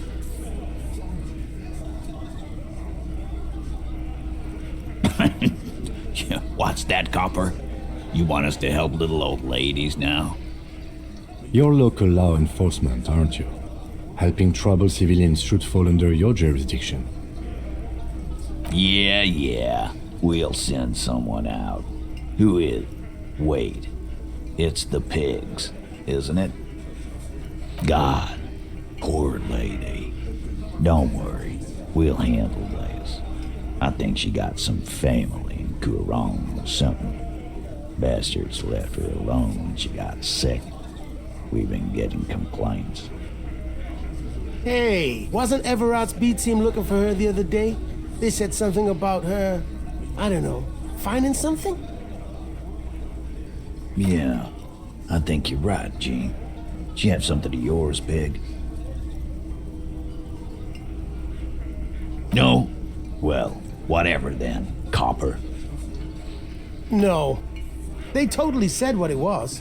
What's that, Copper? You want us to help little old ladies now? You're local law enforcement, aren't you? Helping troubled civilians should fall under your jurisdiction. Yeah. We'll send someone out. Who is? Wait. It's the pigs, isn't it? God. Poor lady. Don't worry. We'll handle this. I think she got some family in Kurong or something. Bastards left her alone when she got sick. We've been getting complaints. Hey, wasn't Everard's B team looking for her the other day? They said something about her, I don't know, finding something? Yeah, I think you're right, Gene. She have something of yours, Pig? No? Well, whatever then, Copper. No. They totally said what it was.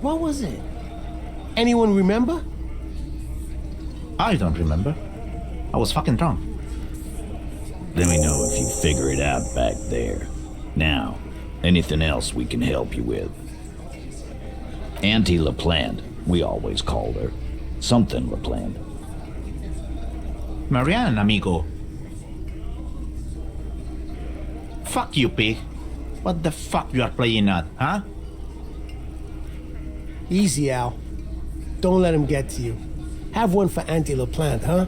What was it? Anyone remember? I don't remember. I was fucking drunk. Let me know if you figure it out back there. Now, anything else we can help you with? Auntie LaPlante, we always called her. Something LaPlante. Marianne, amigo. Fuck you, pig. What the fuck you are playing at, huh? Easy, Al. Don't let him get to you. Have one for Auntie LaPlante, huh?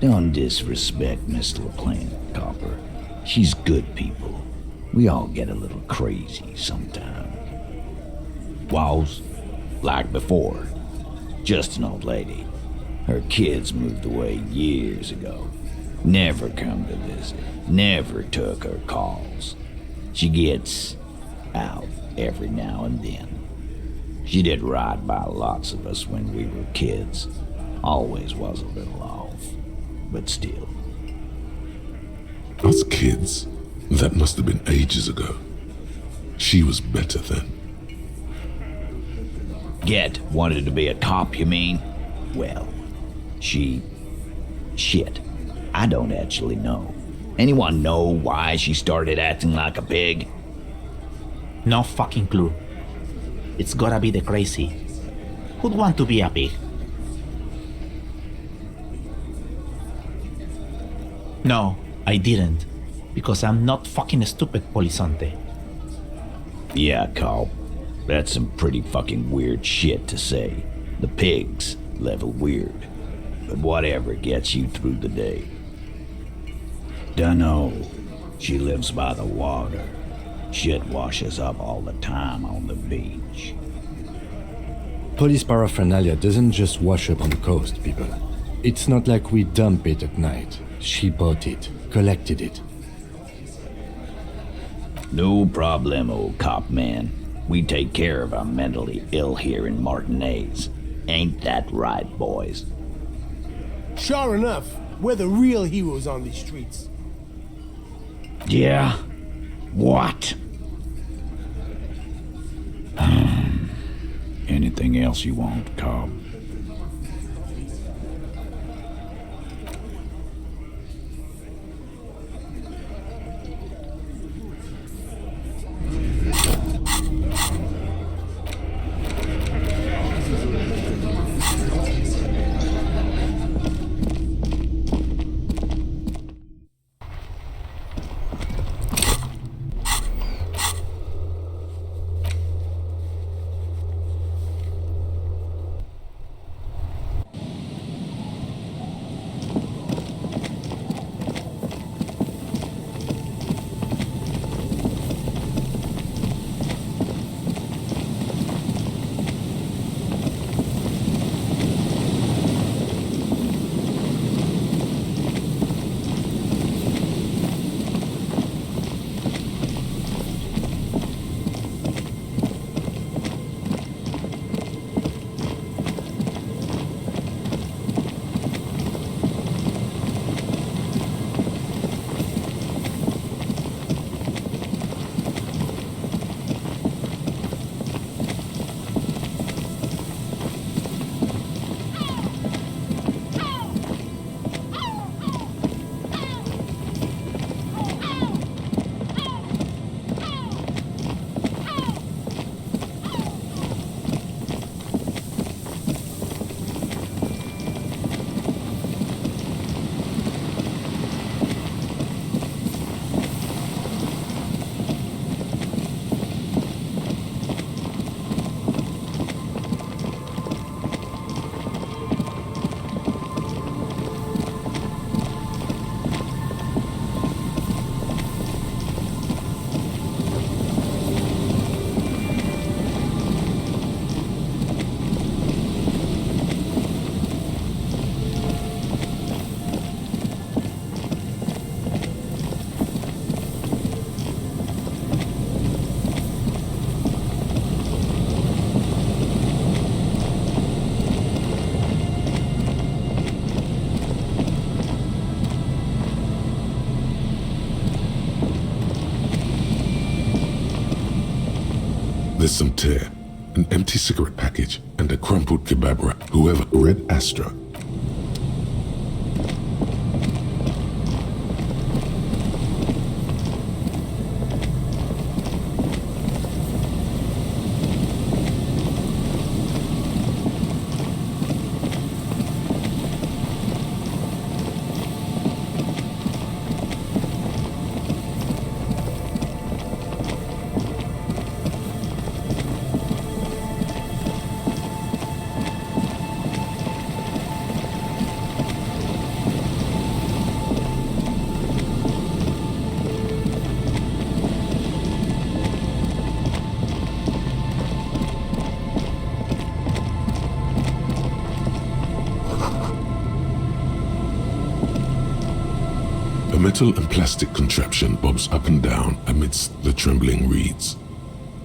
Don't disrespect Miss LaPlante, Copper. She's good people. We all get a little crazy sometime. Was, like before, just an old lady. Her kids moved away years ago. Never come to visit. Never took her calls. She gets out every now and then. She did right by lots of us when we were kids. Always was a little off, but still. Us kids? That must have been ages ago. She was better then. Get wanted to be a cop, you mean? Well, shit. I don't actually know. Anyone know why she started acting like a pig? No fucking clue. It's gotta be the crazy. Who'd want to be a pig? No, I didn't. Because I'm not fucking stupid, Polizonte. Yeah, Cop. That's some pretty fucking weird shit to say. The pigs level weird. But whatever gets you through the day. Dunno. She lives by the water. Shit washes up all the time on the beach. Police paraphernalia doesn't just wash up on the coast, people. It's not like we dump it at night. She bought it, collected it. No problemo, cop man. We take care of our mentally ill here in Martinez. Ain't that right, boys? Sure enough, we're the real heroes on these streets. Yeah? What? Anything else you want, Cobb? There's some tear, an empty cigarette package, and a crumpled kebab wrap. Whoever read Astra. A metal and plastic contraption bobs up and down amidst the trembling reeds.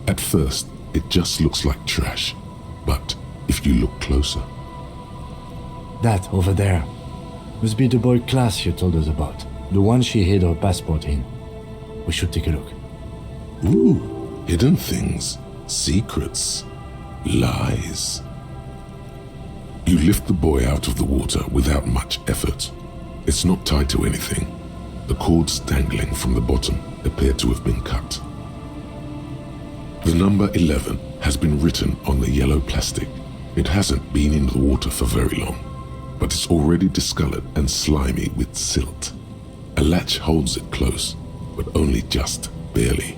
At first, it just looks like trash, but if you look closer... That over there must be the boy Klaas you told us about, the one she hid her passport in. We should take a look. Ooh, hidden things, secrets, lies. You lift the boy out of the water without much effort. It's not tied to anything. The cords dangling from the bottom appear to have been cut. The number 11 has been written on the yellow plastic. It hasn't been in the water for very long, but it's already discolored and slimy with silt. A latch holds it close, but only just barely.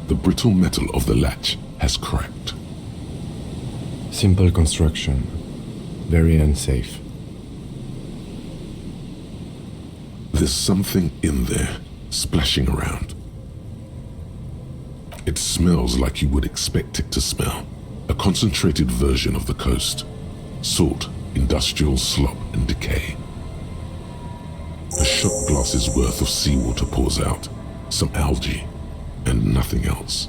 The brittle metal of the latch has cracked. Simple construction. Very unsafe. There's something in there, splashing around. It smells like you would expect it to smell. A concentrated version of the coast. Salt, industrial slop and decay. A shot glass's worth of seawater pours out. Some algae, and nothing else.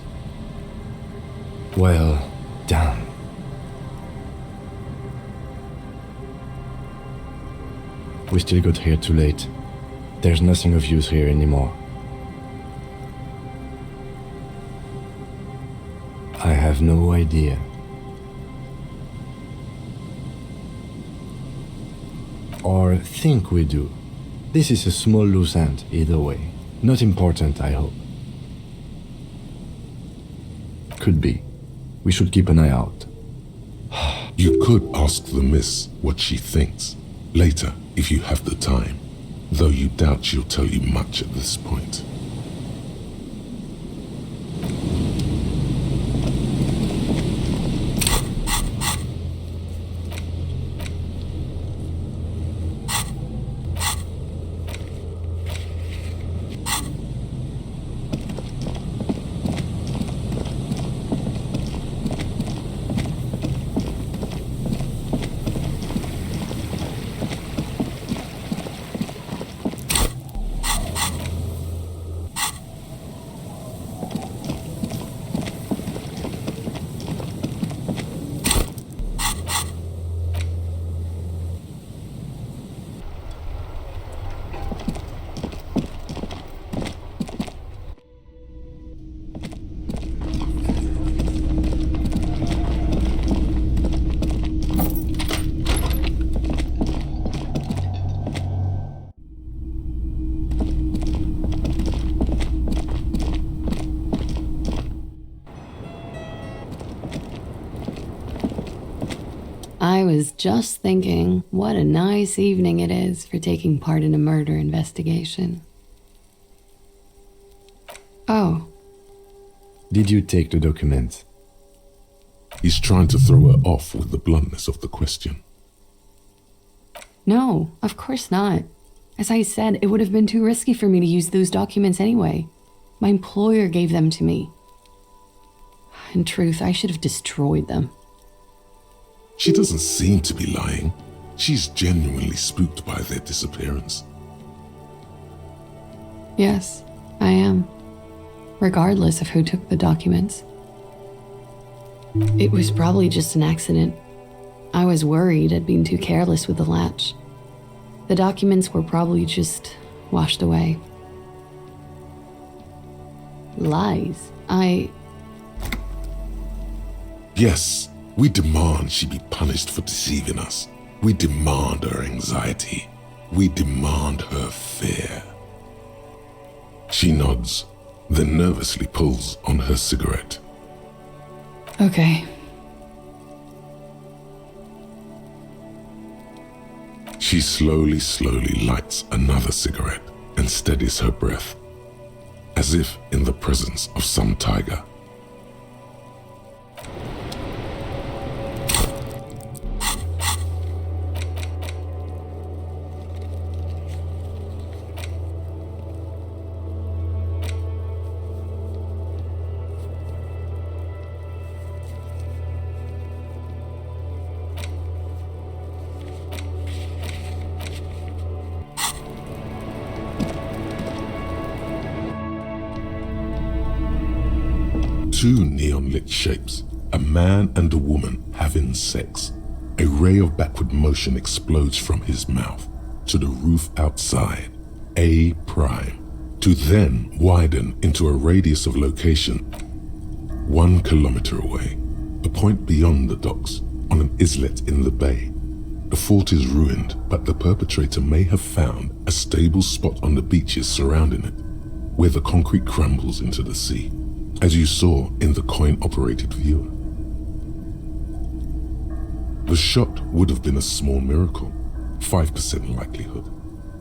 Well done. We still got here too late. There's nothing of use here anymore. I have no idea. Or think we do. This is a small loose end, either way. Not important, I hope. Could be. We should keep an eye out. You could ask the miss what she thinks. Later, if you have the time. Though you doubt she'll tell you much at this point. I was just thinking, what a nice evening it is for taking part in a murder investigation. Oh. Did you take the documents? He's trying to throw her off with the bluntness of the question. No, of course not. As I said, it would have been too risky for me to use those documents anyway. My employer gave them to me. In truth, I should have destroyed them. She doesn't seem to be lying. She's genuinely spooked by their disappearance. Yes, I am. Regardless of who took the documents. It was probably just an accident. I was worried I'd been too careless with the latch. The documents were probably just washed away. Yes, we demand she be punished for deceiving us. We demand her anxiety. We demand her fear. She nods, then nervously pulls on her cigarette. Okay. She slowly lights another cigarette and steadies her breath, as if in the presence of some tiger. Two neon-lit shapes, a man and a woman having sex. A ray of backward motion explodes from his mouth to the roof outside, A prime, to then widen into a radius of location 1 kilometer away, a point beyond the docks, on an islet in the bay. The fort is ruined, but the perpetrator may have found a stable spot on the beaches surrounding it, where the concrete crumbles into the sea, as you saw in the coin-operated viewer. The shot would have been a small miracle, 5% likelihood.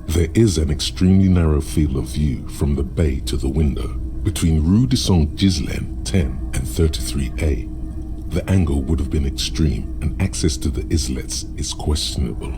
There is an extremely narrow field of view from the bay to the window between Rue de Saint-Ghislain 10 and 33A. The angle would have been extreme and access to the islets is questionable.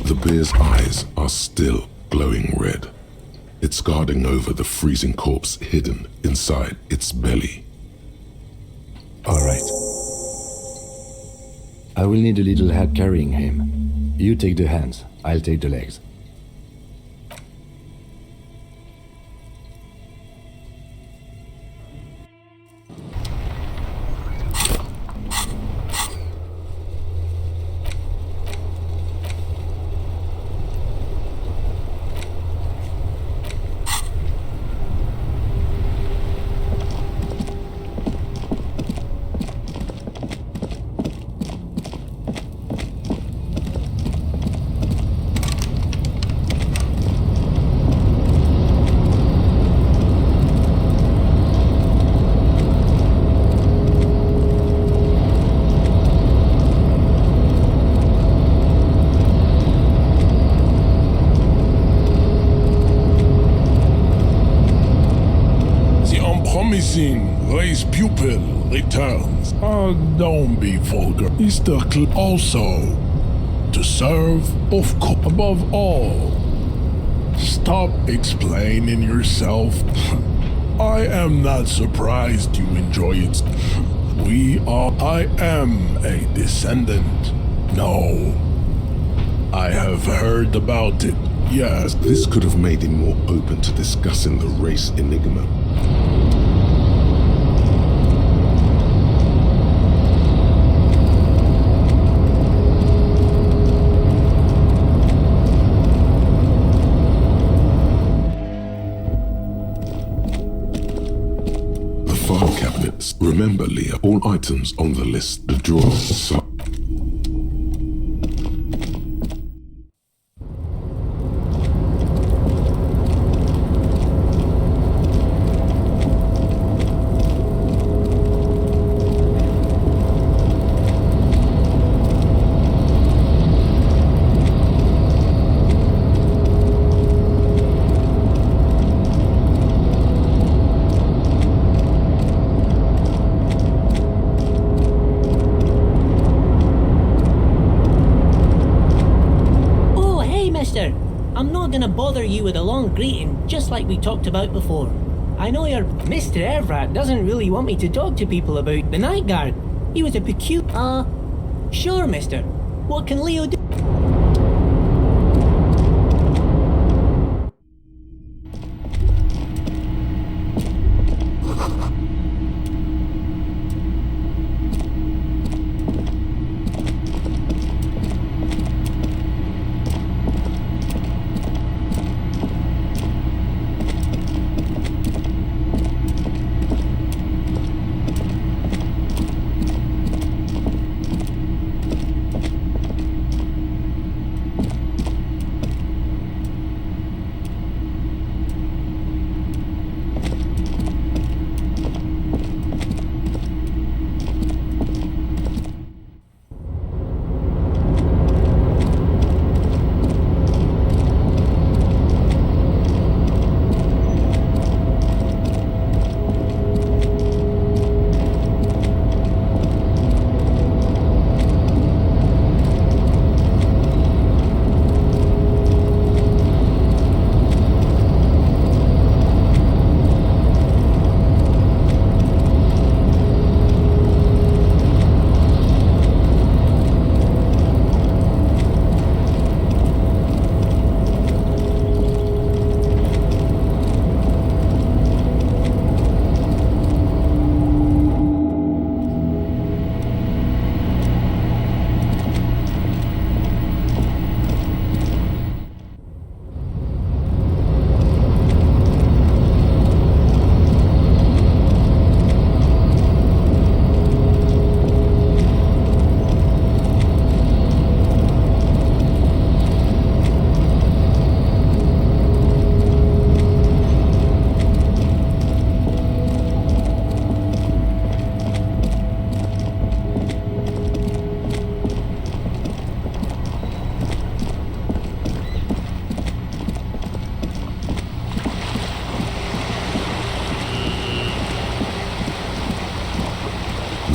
The bear's eyes are still glowing red. It's guarding over the freezing corpse hidden inside its belly. All right. I will need a little help carrying him. You take the hands, I'll take the legs. Raise pupil returns. Don't be vulgar. Mr. Also, to serve, of course, above all. Stop explaining yourself. I am not surprised you enjoy it. I am a descendant. No. I have heard about it. Yes. This could have made him more open to discussing the race enigma. Remember, Leah, all items on the list, the drawer, so... I'm not gonna bother you with a long greeting, just like we talked about before. I know your Mr. Evrat doesn't really want me to talk to people about the night guard. He was a peculiar... Sure, mister. What can Leo do?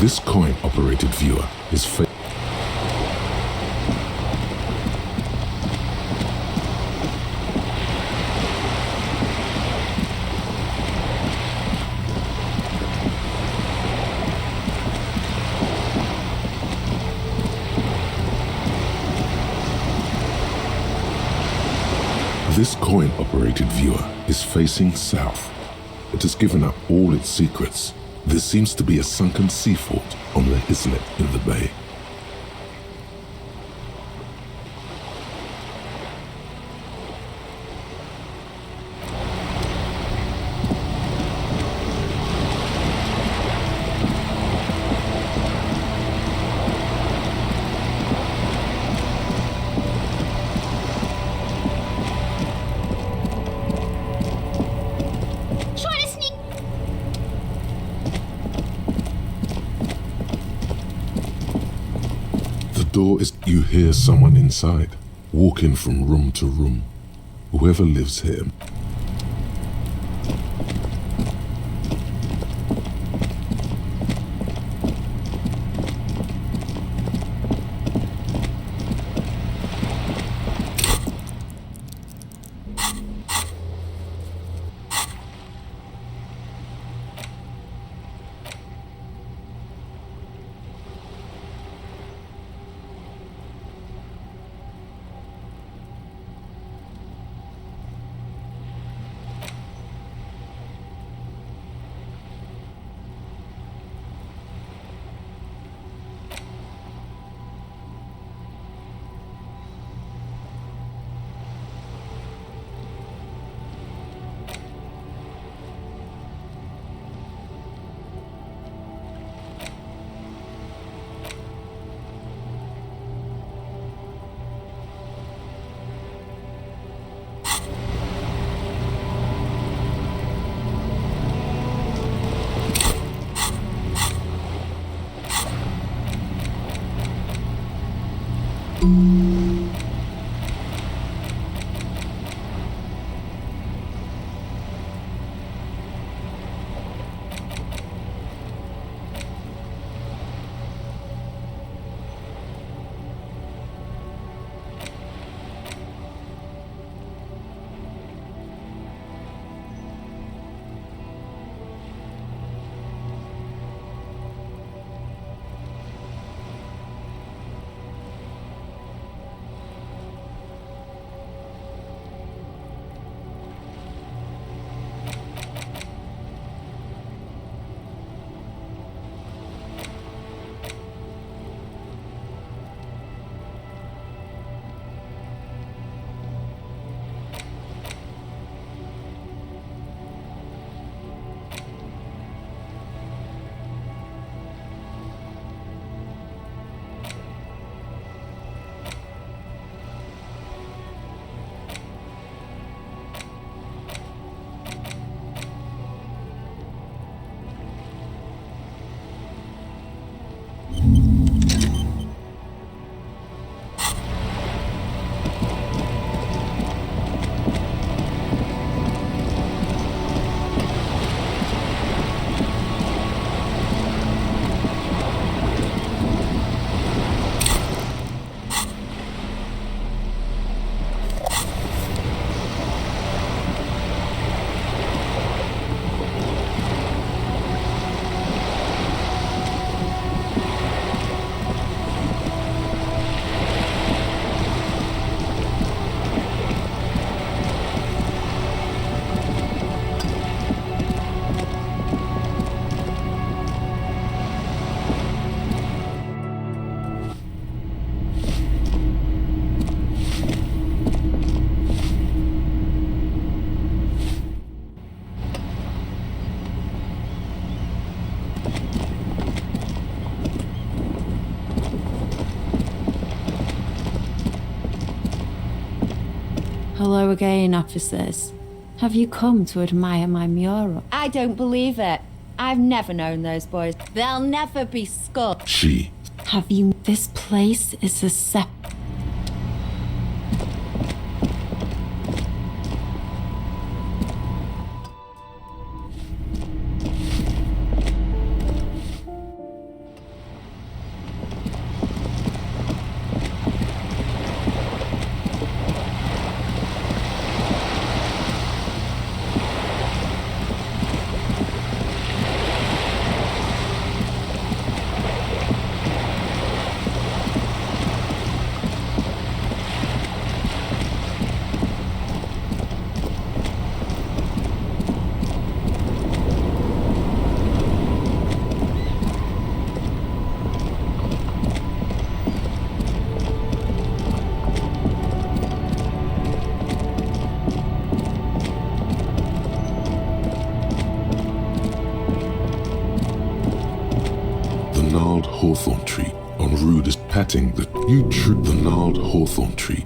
This coin-operated viewer is This coin-operated viewer is facing south. It has given up all its secrets. There seems to be a sunken sea fort on the islet in the bay. You hear someone inside, walking from room to room. Whoever lives here. Hello again, officers. Have you come to admire my mural? I don't believe it. I've never known those boys. They'll never be scuffed. She. Have you... This place is a The gnarled hawthorn tree on rudest patting the the gnarled hawthorn tree.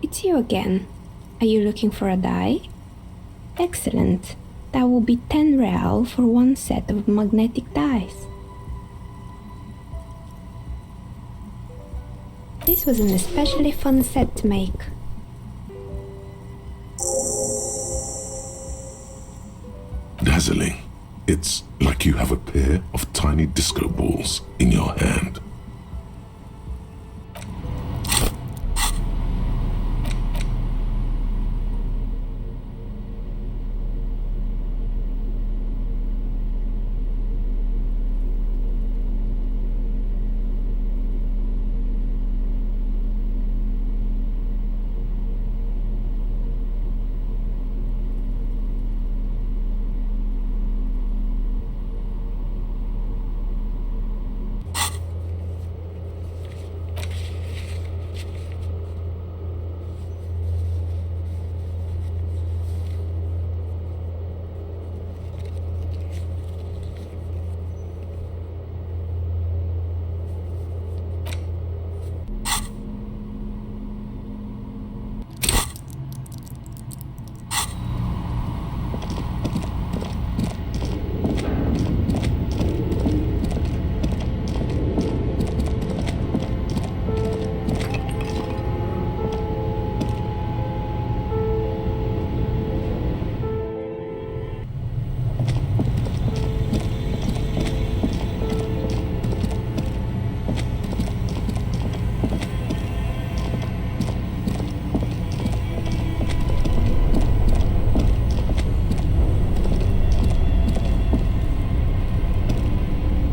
It's you again. Are you looking for a die? Excellent. That will be 10 real for one set of magnetic dice. This was an especially fun set to make. Dazzling. It's like you have a pair of tiny disco balls in your hand.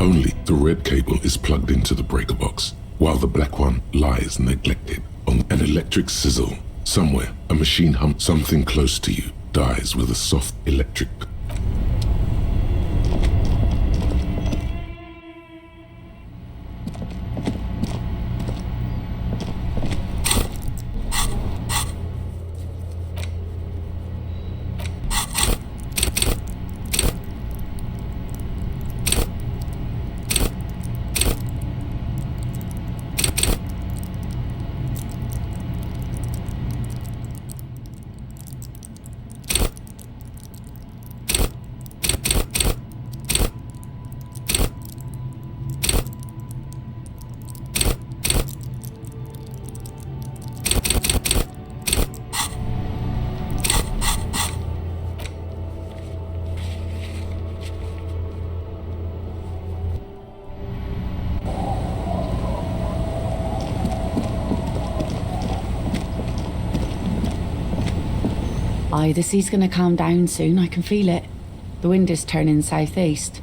Only the red cable is plugged into the breaker box, while the black one lies neglected on an electric sizzle. Somewhere, a machine hum something close to you dies with a soft electric Aye, the sea's gonna calm down soon. I can feel it. The wind is turning southeast.